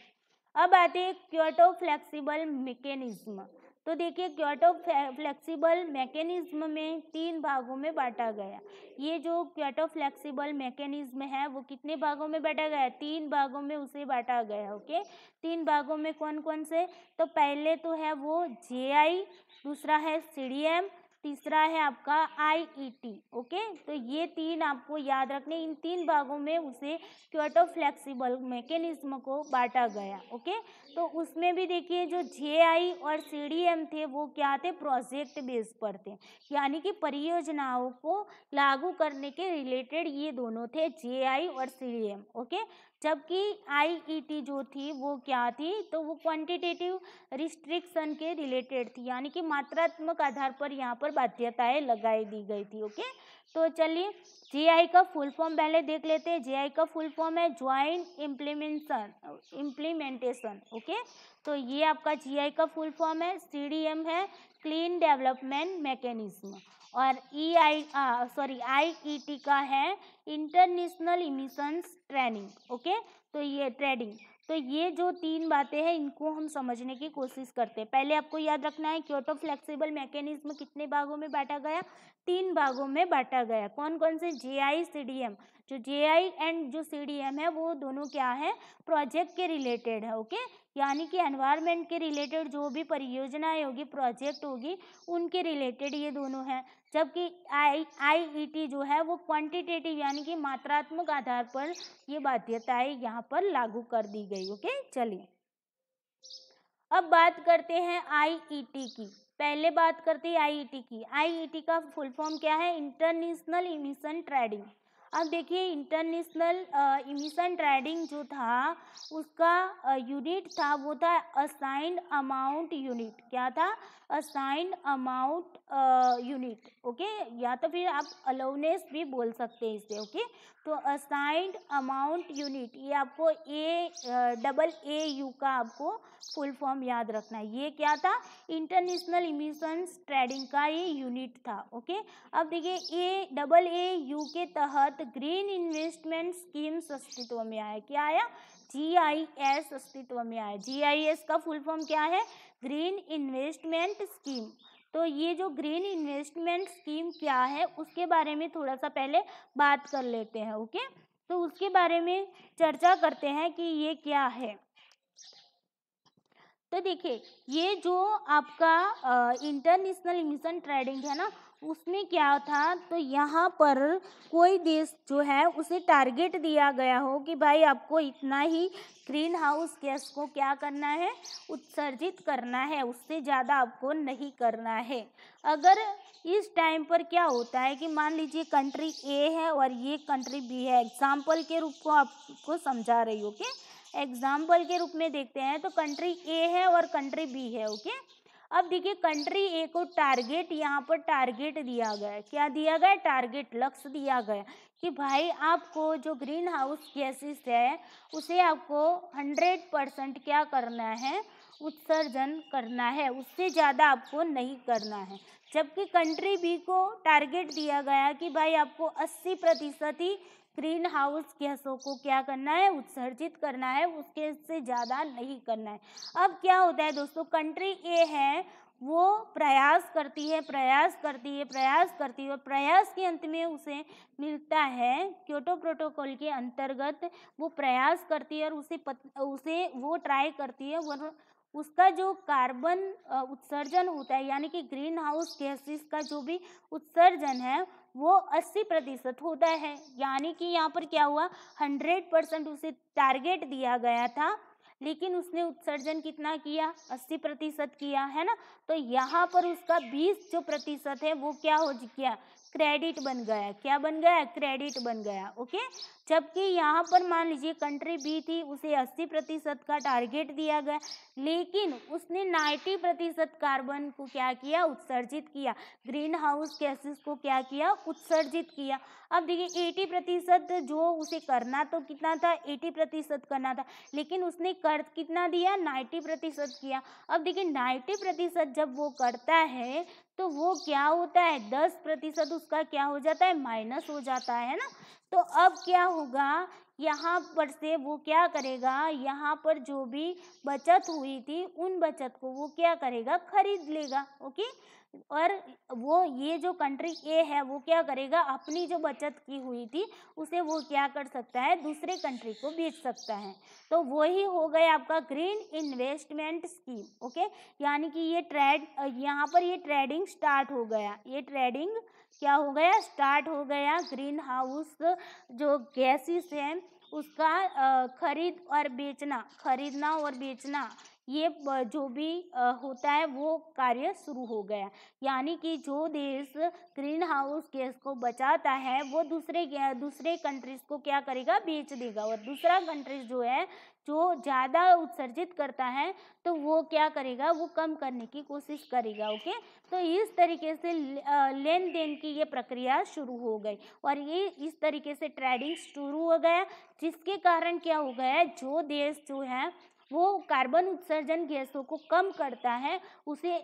A: अब आते हैं क्योटो फ्लेक्सिबल मैकेनिज्म। तो देखिए क्योटो फ्लेक्सिबल मैकेनिज्म में 3 भागों में बांटा गया। ये जो क्योटो फ्लेक्सिबल मैकेनिज्म है वो कितने भागों में बांटा गया, 3 भागों में उसे बांटा गया। ओके, 3 भागों में कौन कौन से, तो पहले तो है वो JI, दूसरा है CDM, तीसरा है आपका IET। ओके, तो ये 3 आपको याद रखने, इन 3 भागों में उसे क्योटो फ्लेक्सिबल मैकेनिज्म को बांटा गया। ओके, तो उसमें भी देखिए जो JI और CDM थे वो क्या थे, प्रोजेक्ट बेस पर थे, यानी कि परियोजनाओं को लागू करने के रिलेटेड ये दोनों थे, JI और CDM। ओके, जबकि IET जो थी वो क्या थी, तो वो क्वांटिटेटिव रिस्ट्रिक्शन के रिलेटेड थी, यानी कि मात्रात्मक आधार पर यहाँ पर बाध्यताएं लगाई दी गई थी। ओके, तो चलिए JI का फुल फॉर्म पहले देख लेते हैं। JI का फुल फॉर्म है ज्वाइंट इम्प्लीमेंटेशन। ओके, तो ये आपका JI का फुल फॉर्म है। CDM है क्लीन डेवलपमेंट मैकेनिज्म, और IET का है इंटरनेशनल इमिशंस ट्रेनिंग। ओके, तो ये ट्रेडिंग, तो ये जो 3 बातें हैं इनको हम समझने की कोशिश करते हैं। पहले आपको याद रखना है क्योटो फ्लेक्सिबल मैकेनिज्म कितने भागों में बांटा गया, 3 भागों में बांटा गया। कौन कौन से, JI CDM। जो JI एंड जो CDM है वो दोनों क्या है, प्रोजेक्ट के रिलेटेड है। ओके, यानी कि एनवायरनमेंट के रिलेटेड जो भी परियोजनाएं होगी, प्रोजेक्ट होगी, उनके रिलेटेड ये दोनों हैं। जबकि IET जो है वो क्वांटिटेटिव यानी कि मात्रात्मक आधार पर ये बाध्यताएं यहाँ पर लागू कर दी गई। ओके, चलिए अब बात करते हैं IET की। पहले बात करते हैं IET की। IET का फुल फॉर्म क्या है, इंटरनेशनल इमिशन ट्रेडिंग। अब देखिए इंटरनेशनल इमिशन ट्रेडिंग जो था उसका यूनिट था वो था असाइंड अमाउंट यूनिट। क्या था, असाइंड अमाउंट यूनिट। ओके, या तो फिर आप अलाउनेस भी बोल सकते हैं इसे। ओके, तो असाइंड अमाउंट यूनिट, ये आपको AAU का आपको फुल फॉर्म याद रखना है। ये क्या था, इंटरनेशनल इमिशंस ट्रेडिंग का ये यूनिट था। ओके, अब देखिए AAU के तहत ग्रीन इन्वेस्टमेंट स्कीम्स अस्तित्व में आया। क्या आया, GIS अस्तित्व में आया। GIS का फुल फॉर्म क्या है, ग्रीन इन्वेस्टमेंट स्कीम। तो ये जो ग्रीन इन्वेस्टमेंट स्कीम क्या है उसके बारे में थोड़ा सा पहले बात कर लेते हैं। ओके, तो उसके बारे में चर्चा करते हैं कि ये क्या है। तो देखिए ये जो आपका इंटरनेशनल इमिशन ट्रेडिंग है ना, उसमें क्या था, तो यहाँ पर कोई देश जो है उसे टारगेट दिया गया हो कि भाई आपको इतना ही ग्रीन हाउस गैस को क्या करना है, उत्सर्जित करना है, उससे ज़्यादा आपको नहीं करना है। अगर इस टाइम पर क्या होता है कि मान लीजिए कंट्री A है और ये कंट्री B है, एग्जाम्पल के रूप को आपको समझा रही हो कि एग्जाम्पल के रूप में देखते हैं तो कंट्री ए है और कंट्री बी है। ओके, अब देखिए कंट्री ए को टारगेट, यहाँ पर टारगेट दिया गया है। क्या दिया गया? टारगेट, लक्ष्य दिया गया कि भाई आपको जो ग्रीन हाउस गैसेस है उसे आपको 100% क्या करना है? उत्सर्जन करना है, उससे ज़्यादा आपको नहीं करना है। जबकि कंट्री बी को टारगेट दिया गया कि भाई आपको 80% ही ग्रीन हाउस गैसों को क्या करना है? उत्सर्जित करना है, उसके से ज़्यादा नहीं करना है। अब क्या होता है दोस्तों, कंट्री ए है वो प्रयास करती है और प्रयास के अंत में उसे मिलता है क्योटो प्रोटोकॉल के अंतर्गत वो प्रयास करती है और उसे वो ट्राई करती है और उसका जो कार्बन उत्सर्जन होता है यानी कि ग्रीन हाउस गैसेस का जो भी उत्सर्जन है वो 80% होता है। यानी कि यहाँ पर क्या हुआ, 100% उसे टारगेट दिया गया था लेकिन उसने उत्सर्जन कितना किया? 80% किया, है ना। तो यहाँ पर उसका 20% है वो क्या हो गया? क्रेडिट बन गया। क्या बन गया? क्रेडिट बन गया। ओके, जबकि यहाँ पर मान लीजिए कंट्री बी थी, उसे 80% का टारगेट दिया गया लेकिन उसने 90% कार्बन को क्या किया? उत्सर्जित किया, ग्रीन हाउस गैसेस को क्या किया? उत्सर्जित किया। अब देखिए 80% जो उसे करना तो कितना था? 80% करना था, लेकिन उसने कर कितना दिया? 90% किया। अब देखिए 90% जब वो करता है तो वो क्या होता है? 10% उसका क्या हो जाता है? माइनस हो जाता है ना। तो अब क्या होगा, यहाँ पर से वो क्या करेगा? यहाँ पर जो भी बचत हुई थी उन बचत को वो क्या करेगा? खरीद लेगा। ओके, और वो ये जो कंट्री ए है वो क्या करेगा? अपनी जो बचत की हुई थी उसे वो क्या कर सकता है? दूसरे कंट्री को बेच सकता है। तो वही हो गया आपका ग्रीन इन्वेस्टमेंट स्कीम। ओके, यानी कि ये यहाँ पर ये ट्रेडिंग स्टार्ट हो गया। ये ट्रेडिंग क्या हो गया? स्टार्ट हो गया। ग्रीन हाउस जो गैसेस है उसका खरीदना और बेचना ये जो भी होता है वो कार्य शुरू हो गया। यानी कि जो देश ग्रीन हाउस गैस को बचाता है वो दूसरे कंट्रीज को क्या करेगा? बेच देगा, और दूसरा कंट्रीज जो है जो ज़्यादा उत्सर्जित करता है तो वो क्या करेगा? वो कम करने की कोशिश करेगा। ओके, तो इस तरीके से लेन देन की ये प्रक्रिया शुरू हो गई और ये इस तरीके से ट्रेडिंग शुरू हो गया, जिसके कारण क्या हो गया? जो देश जो है वो कार्बन उत्सर्जन गैसों को कम करता है उसे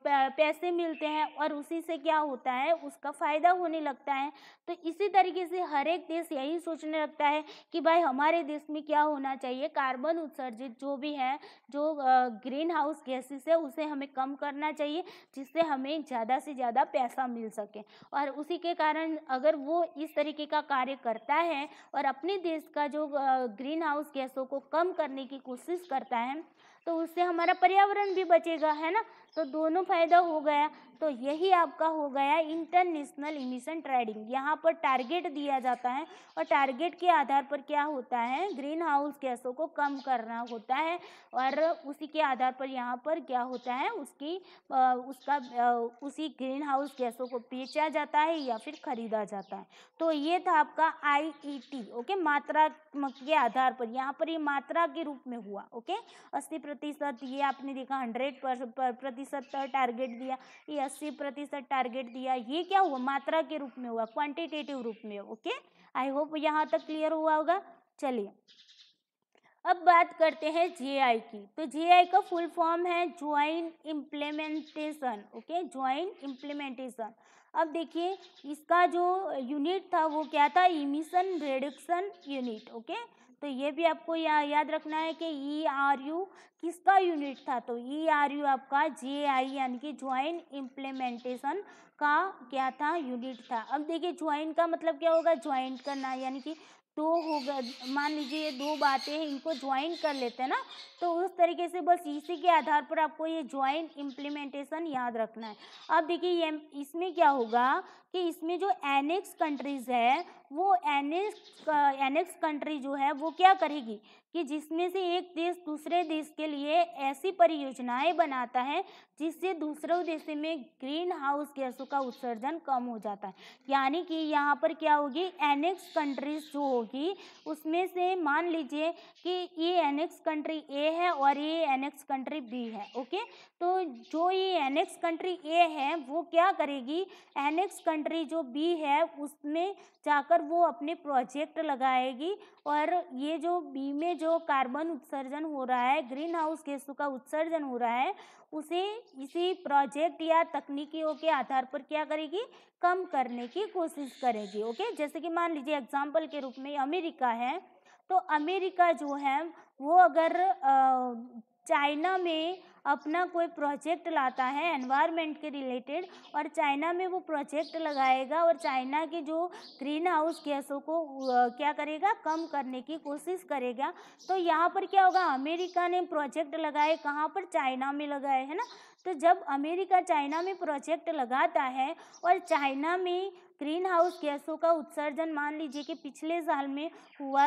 A: पैसे मिलते हैं और उसी से क्या होता है? उसका फ़ायदा होने लगता है। तो इसी तरीके से हर एक देश यही सोचने लगता है कि भाई हमारे देश में क्या होना चाहिए? कार्बन उत्सर्जित जो भी है, जो ग्रीन हाउस गैसेस है उसे हमें कम करना चाहिए, जिससे हमें ज़्यादा से ज़्यादा पैसा मिल सके। और उसी के कारण अगर वो इस तरीके का कार्य करता है और अपने देश का जो ग्रीन हाउस गैसों को कम करने की कोशिश करता है तो उससे हमारा पर्यावरण भी बचेगा, है ना। तो दोनों फायदा हो गया। तो यही आपका हो गया इंटरनेशनल इमिशन ट्रेडिंग। यहाँ पर टारगेट दिया जाता है और टारगेट के आधार पर क्या होता है? ग्रीन हाउस गैसों को कम करना होता है और उसी के आधार पर यहाँ पर क्या होता है? उसी ग्रीन हाउस गैसों को बेचा जाता है या फिर खरीदा जाता है। तो ये था आपका IET। ओके, मात्रात्मक के आधार पर, यहाँ पर ये मात्रा के रूप में हुआ। ओके, 80% ये आपने देखा, 100% टारगेट दिया, ये 80% टारगेट दिया, ये क्या हुआ? मात्रा के रूप में हुआ, क्वांटिटेटिव रूप में। ओके, आई होप यहाँ तक क्लियर हुआ होगा। चलिए अब बात करते हैं JI की। तो JI का फुल फॉर्म है joint implementation. Okay, joint implementation. अब देखिए इसका जो यूनिट था वो क्या था? Emission reduction unit. ओके, तो ये भी आपको याद रखना है कि ERU किसका यूनिट था? तो ERU आपका JI यानी कि ज्वाइंट इम्प्लीमेंटेशन का क्या था? यूनिट था। अब देखिए ज्वाइंट का मतलब क्या होगा? ज्वाइंट करना, यानी कि दो हो गए, मान लीजिए ये दो बातें हैं, इनको ज्वाइन कर लेते हैं ना, तो उस तरीके से बस इसी के आधार पर आपको ये ज्वाइंट इम्प्लीमेंटेशन याद रखना है। अब देखिए ये इसमें क्या होगा कि इसमें जो एनेक्स कंट्रीज है वो एनेक्स कंट्री जो है वो क्या करेगी कि जिसमें से एक देश दूसरे देश के लिए ऐसी परियोजनाएं बनाता है जिससे दूसरों देशों में ग्रीन हाउस गैसों का उत्सर्जन कम हो जाता है। यानी कि यहाँ पर क्या होगी, एनेक्स कंट्रीज जो होगी उसमें से मान लीजिए कि ये एनेक्स कंट्री ए है और ये एनेक्स कंट्री बी है। ओके, तो जो ये एनेक्स कंट्री ए है वो क्या करेगी, एनेक्स कंट्री जो बी है उसमें जाकर वो अपने प्रोजेक्ट लगाएगी और ये जो बी में जो कार्बन उत्सर्जन हो रहा है, ग्रीन हाउस गैसों का उत्सर्जन हो रहा है, उसे इसी प्रोजेक्ट या तकनीकियों के आधार पर क्या करेगी, कम करने की कोशिश करेगी। ओके, जैसे कि मान लीजिए एग्जाम्पल के रूप में अमेरिका है, तो अमेरिका जो है वो अगर चाइना में अपना कोई प्रोजेक्ट लाता है एनवायरनमेंट के रिलेटेड और चाइना में वो प्रोजेक्ट लगाएगा और चाइना की जो ग्रीन हाउस गैसों को क्या करेगा, कम करने की कोशिश करेगा, तो यहाँ पर क्या होगा, अमेरिका ने प्रोजेक्ट लगाए कहाँ पर, चाइना में लगाए, है ना। तो जब अमेरिका चाइना में प्रोजेक्ट लगाता है और चाइना में ग्रीन हाउस गैसों का उत्सर्जन मान लीजिए कि पिछले साल में हुआ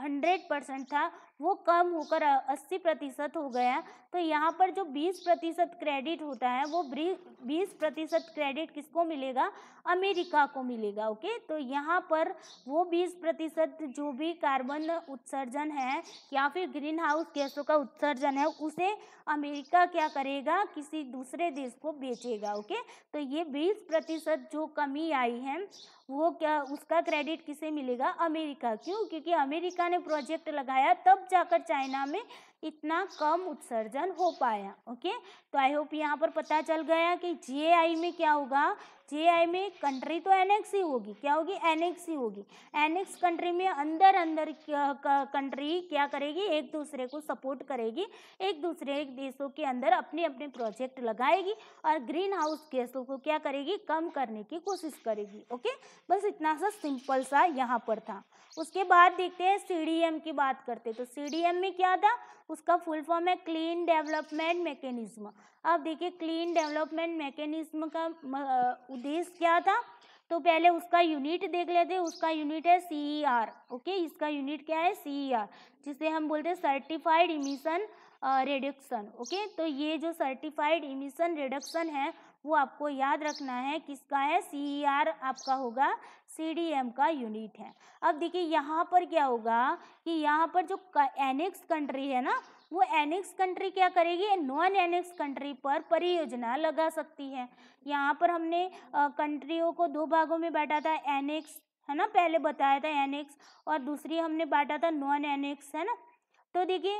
A: 100% था, वो कम होकर 80% हो गया, तो यहाँ पर जो 20% क्रेडिट होता है वो 20% क्रेडिट किसको मिलेगा, अमेरिका को मिलेगा। ओके, तो यहाँ पर वो 20% जो भी कार्बन उत्सर्जन है या फिर ग्रीन हाउस गैसों का उत्सर्जन है उसे अमेरिका क्या करेगा, किसी दूसरे देश को बेचेगा। ओके, तो ये 20% जो कमी आई है वो क्या, उसका क्रेडिट किसे मिलेगा, अमेरिका। क्यों, क्योंकि अमेरिका ने प्रोजेक्ट लगाया तब जाकर चाइना में इतना कम उत्सर्जन हो पाया। ओके, तो आई होप यहाँ पर पता चल गया कि जीएआई में क्या होगा, जीएआई में कंट्री तो एनेक्स ही होगी, क्या होगी, एनेक्स ही होगी। एनेक्स कंट्री में अंदर कंट्री क्या करेगी, एक दूसरे को सपोर्ट करेगी, एक दूसरे देशों के अंदर अपने अपने प्रोजेक्ट लगाएगी और ग्रीन हाउस गैसों को क्या करेगी, कम करने की कोशिश करेगी। ओके, बस इतना सा सिंपल सा यहाँ पर था। उसके बाद देखते हैं सीडीएम की बात करते, तो सीडीएम में क्या था, उसका फुल फॉर्म है क्लीन डेवलपमेंट मैकेनिज्म। अब देखिए क्लीन डेवलपमेंट मैकेनिज्म का उद्देश्य क्या था, तो पहले उसका यूनिट देख लेते हैं। उसका यूनिट है CER। ओके, इसका यूनिट क्या है, CER, जिसे हम बोलते हैं सर्टिफाइड इमिशन रिडक्शन। ओके, तो ये जो सर्टिफाइड इमिशन रिडक्शन है वो आपको याद रखना है, किसका है, CER आपका होगा CDM का यूनिट है। अब देखिए यहाँ पर क्या होगा कि यहाँ पर जो एनेक्स कंट्री है ना, वो एनेक्स कंट्री क्या करेगी, नॉन एनेक्स कंट्री पर परियोजना लगा सकती है। यहाँ पर हमने कंट्रियों को दो भागों में बांटा था, एनेक्स है ना, पहले बताया था एनेक्स, और दूसरी हमने बांटा था नॉन एनेक्स, है ना। तो देखिए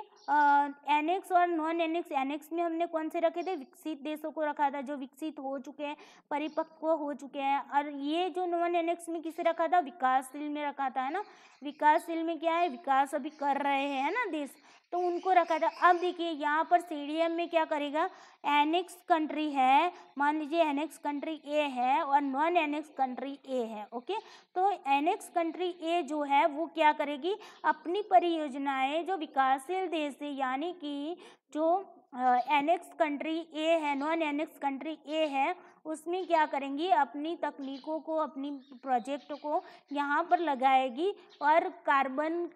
A: एनेक्स और नॉन एनेक्स, एनेक्स में हमने कौन से रखे थे, विकसित देशों को रखा था, जो विकसित हो चुके हैं, परिपक्व हो चुके हैं। और ये जो नॉन एनेक्स में किसे रखा था, विकासशील में रखा था, है ना। विकासशील में क्या है, विकास अभी कर रहे हैं, है ना देश, तो उनको रखा था। अब देखिए यहाँ पर सीडीएम में क्या करेगा, एनेक्स कंट्री है, मान लीजिए एनेक्स कंट्री ए है और नॉन एनेक्स कंट्री ए है। ओके, तो एनेक्स कंट्री ए जो है वो क्या करेगी, अपनी परियोजनाएं जो विकासशील देश है, यानी कि जो एनेक्स कंट्री ए है, नॉन एनेक्स कंट्री ए है, उसमें क्या करेंगी, अपनी तकनीकों को, अपनी प्रोजेक्ट को यहाँ पर लगाएगी और कार्बन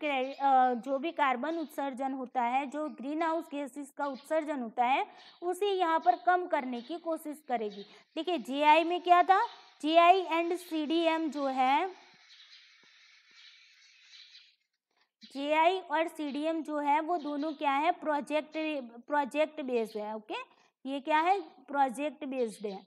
A: जो भी कार्बन उत्सर्जन होता है, जो ग्रीन हाउस गैसेस का उत्सर्जन होता है, उसे यहाँ पर कम करने की कोशिश करेगी। देखिए जीआई में क्या था, जीआई एंड सीडीएम जो है, जीआई और सीडीएम जो है वो दोनों क्या है, प्रोजेक्ट बेस्ड है। ओके, ये क्या है, प्रोजेक्ट बेस्ड है।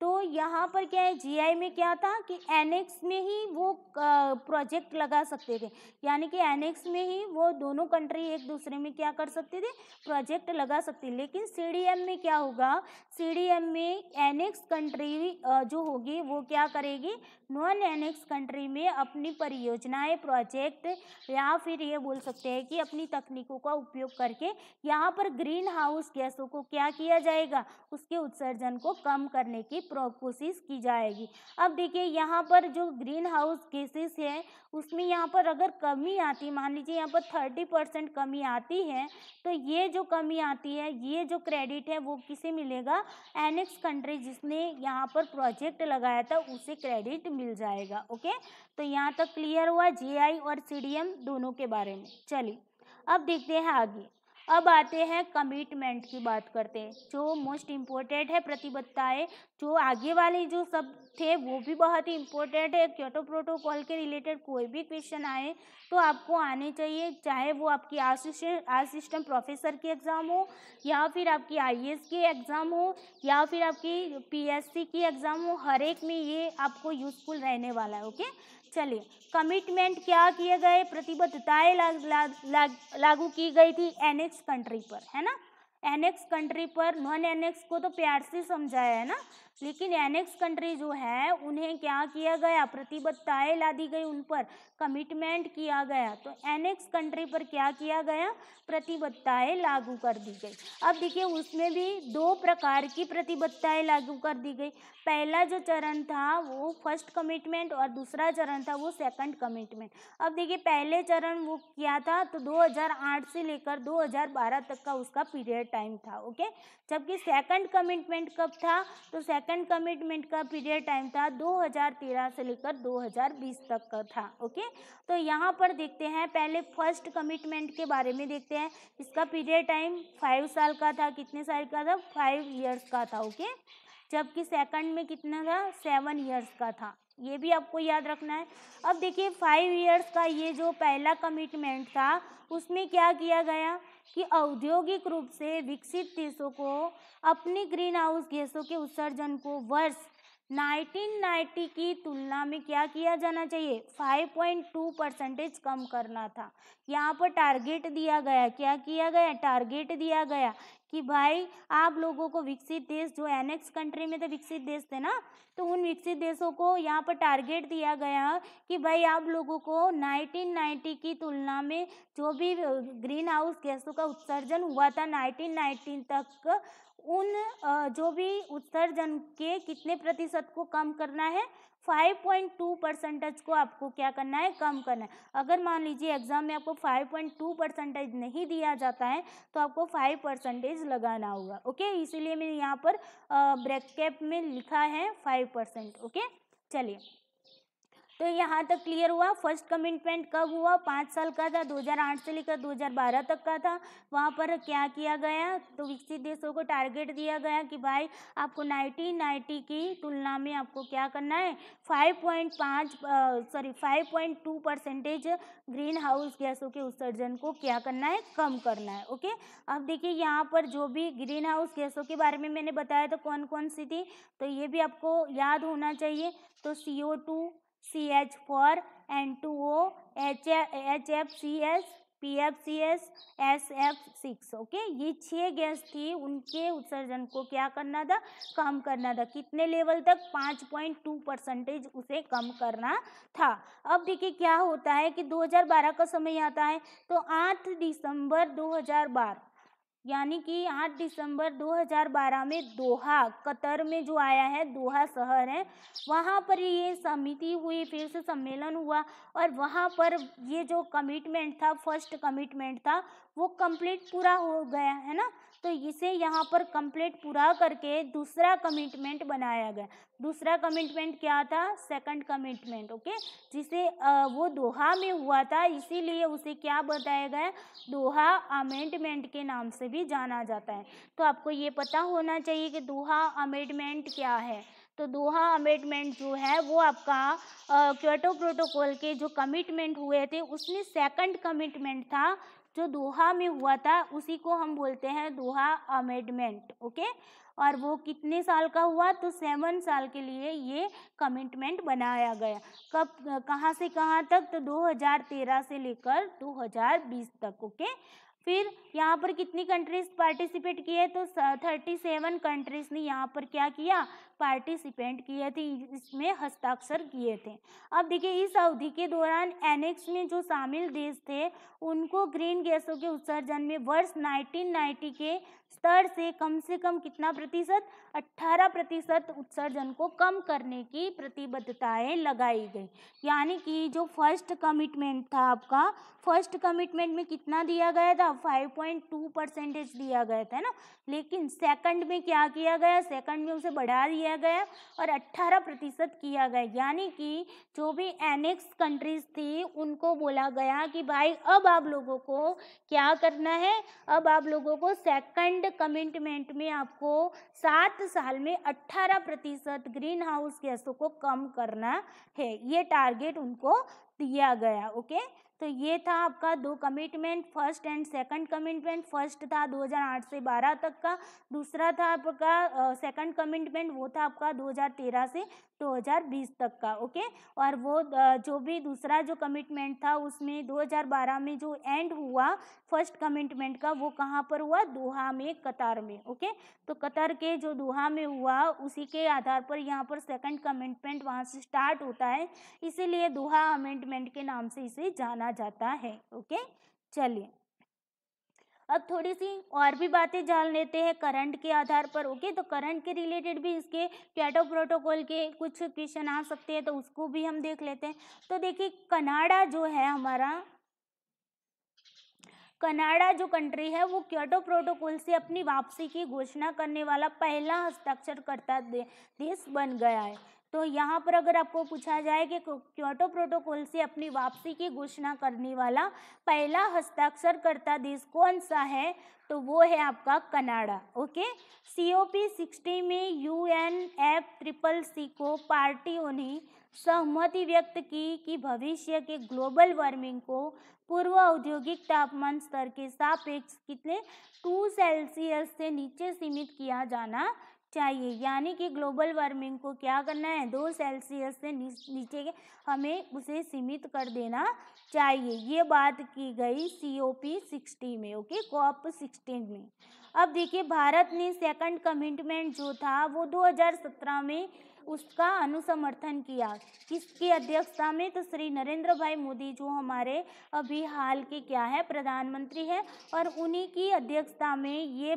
A: तो यहाँ पर क्या है, जीआई में क्या था कि एनेक्स में ही वो प्रोजेक्ट लगा सकते थे, यानी कि एनेक्स में ही वो दोनों कंट्री एक दूसरे में क्या कर सकते थे, प्रोजेक्ट लगा सकते। लेकिन सीडीएम में क्या होगा, सीडीएम में एनेक्स कंट्री जो होगी वो क्या करेगी, नॉन एनेक्स कंट्री में अपनी परियोजनाएं, प्रोजेक्ट, या फिर ये बोल सकते हैं कि अपनी तकनीकों का उपयोग करके यहाँ पर ग्रीन हाउस गैसों को क्या किया जाएगा, उसके उत्सर्जन को कम करने की कोशिश की जाएगी। अब देखिए यहाँ पर जो ग्रीन हाउस गैसेस है उसमें यहाँ पर अगर कमी आती है, मान लीजिए यहाँ पर 30% कमी आती है, तो ये जो कमी आती है, ये जो क्रेडिट है वो किसे मिलेगा? एनेक्स कंट्री जिसने यहाँ पर प्रोजेक्ट लगाया था उसे क्रेडिट मिल जाएगा। ओके, तो यहाँ तक क्लियर हुआ जीआई और सीडीएम दोनों के बारे में। चलिए अब देखते हैं आगे। अब आते हैं कमिटमेंट की बात करते हैं, जो मोस्ट इम्पोर्टेंट है प्रतिबद्धताएं। जो आगे वाले जो सब थे वो भी बहुत ही इम्पोर्टेंट है। क्योटो प्रोटोकॉल के रिलेटेड कोई भी क्वेश्चन आए तो आपको आने चाहिए, चाहे वो आपकी असिस्टेंट प्रोफेसर की एग्ज़ाम हो, या फिर आपकी आईएएस की एग्ज़ाम हो, या फिर आपकी पीएससी की एग्ज़ाम हो, हर एक में ये आपको यूज़फुल रहने वाला है। ओके, चलिए कमिटमेंट क्या किए गए? प्रतिबद्धताएं लागू की गई थी एनेक्स कंट्री पर, है ना। एनेक्स कंट्री पर, नॉन एनेक्स को तो प्यार से समझाया है ना, लेकिन एनेक्स कंट्री जो है उन्हें क्या किया गया? प्रतिबद्धताएं ला दी गई, उन पर कमिटमेंट किया गया। तो एनेक्स कंट्री पर क्या किया गया? प्रतिबद्धताएं लागू कर दी गई। अब देखिए उसमें भी दो प्रकार की प्रतिबद्धताएं लागू कर दी गई। पहला जो चरण था वो फर्स्ट कमिटमेंट और दूसरा चरण था वो सेकंड कमिटमेंट। अब देखिए पहले चरण वो क्या था? तो 2008 से लेकर 2012 तक का उसका पीरियड टाइम था। ओके, जबकि सेकंड कमिटमेंट कब था? तो सेकंड कमिटमेंट का पीरियड टाइम था 2013 से लेकर 2020 तक का था। ओके, तो यहाँ पर देखते हैं, पहले फर्स्ट कमिटमेंट के बारे में देखते हैं। इसका पीरियड टाइम 5 साल का था। कितने साल का था? 5 ईयर्स का था। ओके, जबकि सेकंड में कितना था? 7 ईयर्स का था। ये भी आपको याद रखना है। अब देखिए 5 ईयर्स का ये जो पहला कमिटमेंट था उसमें क्या किया गया कि औद्योगिक रूप से विकसित देशों को अपनी ग्रीन हाउस गैसों के उत्सर्जन को वर्ष 1990 की तुलना में क्या किया जाना चाहिए? 5.2% कम करना था। यहाँ पर टारगेट दिया गया, क्या किया गया? टारगेट दिया गया कि भाई आप लोगों को विकसित देश, जो एनेक्स कंट्री में तो विकसित देश थे ना, तो उन विकसित देशों को यहाँ पर टारगेट दिया गया कि भाई आप लोगों को 1990 की तुलना में जो भी ग्रीन हाउस गैसों का उत्सर्जन हुआ था 1919 तक, उन जो भी उत्सर्जन के कितने प्रतिशत को कम करना है? 5.2% को आपको क्या करना है? कम करना है। अगर मान लीजिए एग्जाम में आपको 5.2% नहीं दिया जाता है तो आपको 5% लगाना होगा। ओके, इसीलिए मैंने यहाँ पर ब्रैकेट में लिखा है 5%। ओके, चलिए तो यहाँ तक क्लियर हुआ। फर्स्ट कमिटमेंट कब हुआ? 5 साल का था, 2008 से लेकर 2012 तक का था। वहाँ पर क्या किया गया? तो विकसित देशों को टारगेट दिया गया कि भाई आपको 1990 की तुलना में आपको क्या करना है? 5.2% ग्रीन हाउस गैसों के उत्सर्जन को क्या करना है? कम करना है। ओके, अब देखिए यहाँ पर जो भी ग्रीन हाउस गैसों के बारे में मैंने बताया तो कौन कौन सी थी, तो ये भी आपको याद होना चाहिए। तो CO2, CH4, N2O, HFCS, PFCS, SF6। Okay, ये 6 गैस थी, उनके उत्सर्जन को क्या करना था? कम करना था। कितने लेवल तक? 5.2% उसे कम करना था। अब देखिए क्या होता है कि 2012 का समय आता है, तो 8 दिसंबर 2012 यानी कि 8 दिसंबर 2012 में दोहा, कतर में जो आया है, दोहा शहर है, वहाँ पर ये समिति हुई, फिर से सम्मेलन हुआ और वहाँ पर ये जो कमिटमेंट था, फर्स्ट कमिटमेंट था, वो कंप्लीट पूरा हो गया है ना। तो इसे यहाँ पर कंप्लीट पूरा करके दूसरा कमिटमेंट बनाया गया। दूसरा कमिटमेंट क्या था? Second commitment. ओके, जिसे वो दोहा में हुआ था, इसीलिए उसे क्या बताया गया? दोहा अमेंडमेंट के नाम से भी जाना जाता है। तो आपको ये पता होना चाहिए कि दोहा अमेंडमेंट क्या है। तो दोहा अमेंडमेंट जो है वो आपका क्योटो प्रोटोकॉल के जो कमिटमेंट हुए थे उसमें सेकंड कमिटमेंट था, जो दोहा में हुआ था, उसी को हम बोलते हैं दोहा अमेंडमेंट। ओके, और वो कितने साल का हुआ? तो 7 साल के लिए ये कमिटमेंट बनाया गया। कब, कहाँ से कहाँ तक? तो 2013 से लेकर 2020 तक। ओके, फिर यहाँ पर कितनी कंट्रीज पार्टिसिपेट किए? तो 37 कंट्रीज ने यहाँ पर क्या किया? पार्टिसिपेट किए थे, इसमें हस्ताक्षर किए थे। अब देखिए इस अवधि के दौरान एनेक्स में जो शामिल देश थे उनको ग्रीन गैसों के उत्सर्जन में वर्ष 1990 के स्तर से कम कितना प्रतिशत, 18% उत्सर्जन को कम करने की प्रतिबद्धताएं लगाई गई। यानी कि जो फर्स्ट कमिटमेंट था आपका, फर्स्ट कमिटमेंट में कितना दिया गया था, 5.2% दिया गया था ना, लेकिन सेकंड में क्या किया गया, सेकंड में उसे बढ़ा दिया गया और 18% किया गया। यानी कि जो भी एनेक्स कंट्रीज थी उनको बोला गया कि भाई अब आप लोगों को क्या करना है, अब आप लोगों को सेकंड कमिटमेंट में आपको 7 साल में 18% ग्रीन हाउस गैसों को कम करना है, ये टारगेट उनको दिया गया। ओके, तो ये था आपका 2 commitment, first and second commitment. First था 2008 से 12 तक का, दूसरा था आपका सेकंड कमिटमेंट, वो था आपका 2013 से 2020 तक का। ओके, और वो जो भी दूसरा जो कमिटमेंट था उसमें 2012 में जो एंड हुआ फर्स्ट कमिटमेंट का, वो कहाँ पर हुआ, दोहा में, कतार में। ओके, तो कतर के जो दोहा में हुआ उसी के आधार पर यहाँ पर सेकंड कमिटमेंट वहाँ से स्टार्ट होता है, इसीलिए दोहा अमेंडमेंट के नाम से इसे जाना जाता है। ओके, चलिए अब थोड़ी सी और भी बातें जान लेते हैं करंट के आधार पर। ओके, तो करंट के रिलेटेड भी इसके क्योटो प्रोटोकॉल के कुछ क्वेश्चन आ सकते हैं, तो उसको भी हम देख लेते हैं। तो देखिए कनाडा जो है हमारा, कनाडा जो कंट्री है वो क्योटो प्रोटोकॉल से अपनी वापसी की घोषणा करने वाला पहला हस्ताक्षरकर्ता देश बन गया है। तो यहाँ पर अगर आपको पूछा जाए कि क्योटो प्रोटोकॉल से अपनी वापसी की घोषणा करने वाला पहला हस्ताक्षरकर्ता देश कौन सा है, तो वो है आपका कनाडा। ओके, COP60 में UNFCCC को पार्टियों ने सहमति व्यक्त की कि भविष्य के ग्लोबल वार्मिंग को पूर्व औद्योगिक तापमान स्तर के सापेक्ष कितने 2 सेल्सियस से नीचे सीमित किया जाना चाहिए। यानी कि ग्लोबल वार्मिंग को क्या करना है, 2 सेल्सियस से नीचे हमें उसे सीमित कर देना चाहिए। ये बात की गई COP60 में। ओके, COP16 में। अब देखिए भारत ने सेकंड कमिटमेंट जो था वो 2017 में उसका अनुसमर्थन किया। किसकी अध्यक्षता में, तो श्री नरेंद्र भाई मोदी जो हमारे अभी हाल के क्या है, प्रधानमंत्री है, और उन्हीं की अध्यक्षता में ये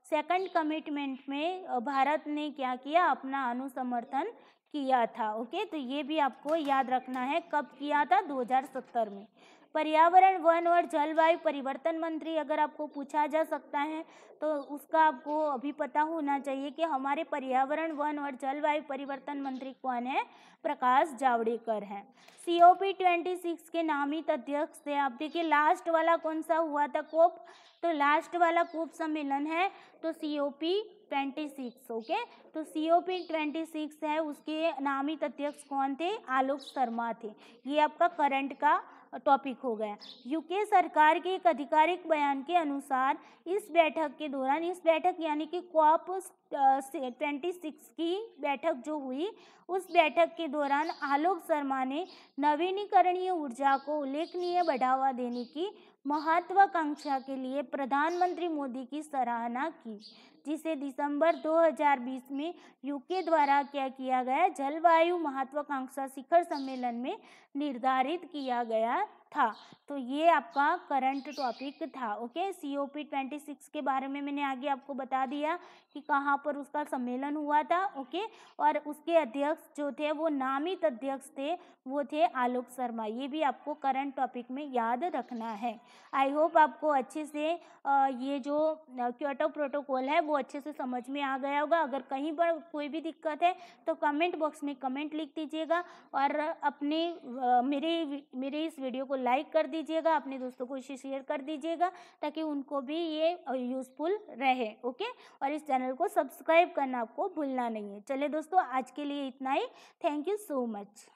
A: सेकंड कमिटमेंट में भारत ने क्या किया, अपना अनुसमर्थन किया था। ओके, तो ये भी आपको याद रखना है, कब किया था, 2070 में। पर्यावरण, वन और जलवायु परिवर्तन मंत्री अगर आपको पूछा जा सकता है तो उसका आपको अभी पता होना चाहिए कि हमारे पर्यावरण, वन और जलवायु परिवर्तन मंत्री कौन है, प्रकाश जावड़ेकर हैं। COP26 के नामित अध्यक्ष थे। आप देखिए लास्ट वाला कौन सा हुआ था, कोप, तो लास्ट वाला कोप सम्मेलन है तो COP26। ओके, तो COP26 है, उसके नामित अध्यक्ष कौन थे, आलोक शर्मा थे। ये आपका करंट का टॉपिक हो गया। यूके सरकार के एक आधिकारिक बयान के अनुसार इस बैठक के दौरान, इस बैठक यानी कि COP26 की बैठक जो हुई, उस बैठक के दौरान आलोक शर्मा ने नवीनीकरणीय ऊर्जा को उल्लेखनीय बढ़ावा देने की महत्वाकांक्षा के लिए प्रधानमंत्री मोदी की सराहना की, जिसे दिसंबर 2020 में यूके द्वारा क्या किया गया, जलवायु महत्वाकांक्षा शिखर सम्मेलन में निर्धारित किया गया था। तो ये आपका करंट टॉपिक था। ओके, COP26 के बारे में मैंने आगे आपको बता दिया कि कहाँ पर उसका सम्मेलन हुआ था। ओके, और उसके अध्यक्ष जो थे वो नामित अध्यक्ष थे, वो थे आलोक शर्मा। ये भी आपको करंट टॉपिक में याद रखना है। आई होप आपको अच्छे से ये जो क्योटो प्रोटोकॉल है वो अच्छे से समझ में आ गया होगा। अगर कहीं पर कोई भी दिक्कत है तो कमेंट बॉक्स में कमेंट लिख दीजिएगा और अपने मेरे इस वीडियो को लाइक कर दीजिएगा, अपने दोस्तों को इसे शेयर कर दीजिएगा ताकि उनको भी ये यूज़फुल रहे। ओके, और इस चैनल को सब्सक्राइब करना आपको भूलना नहीं है। चलिए दोस्तों, आज के लिए इतना ही। Thank you so much.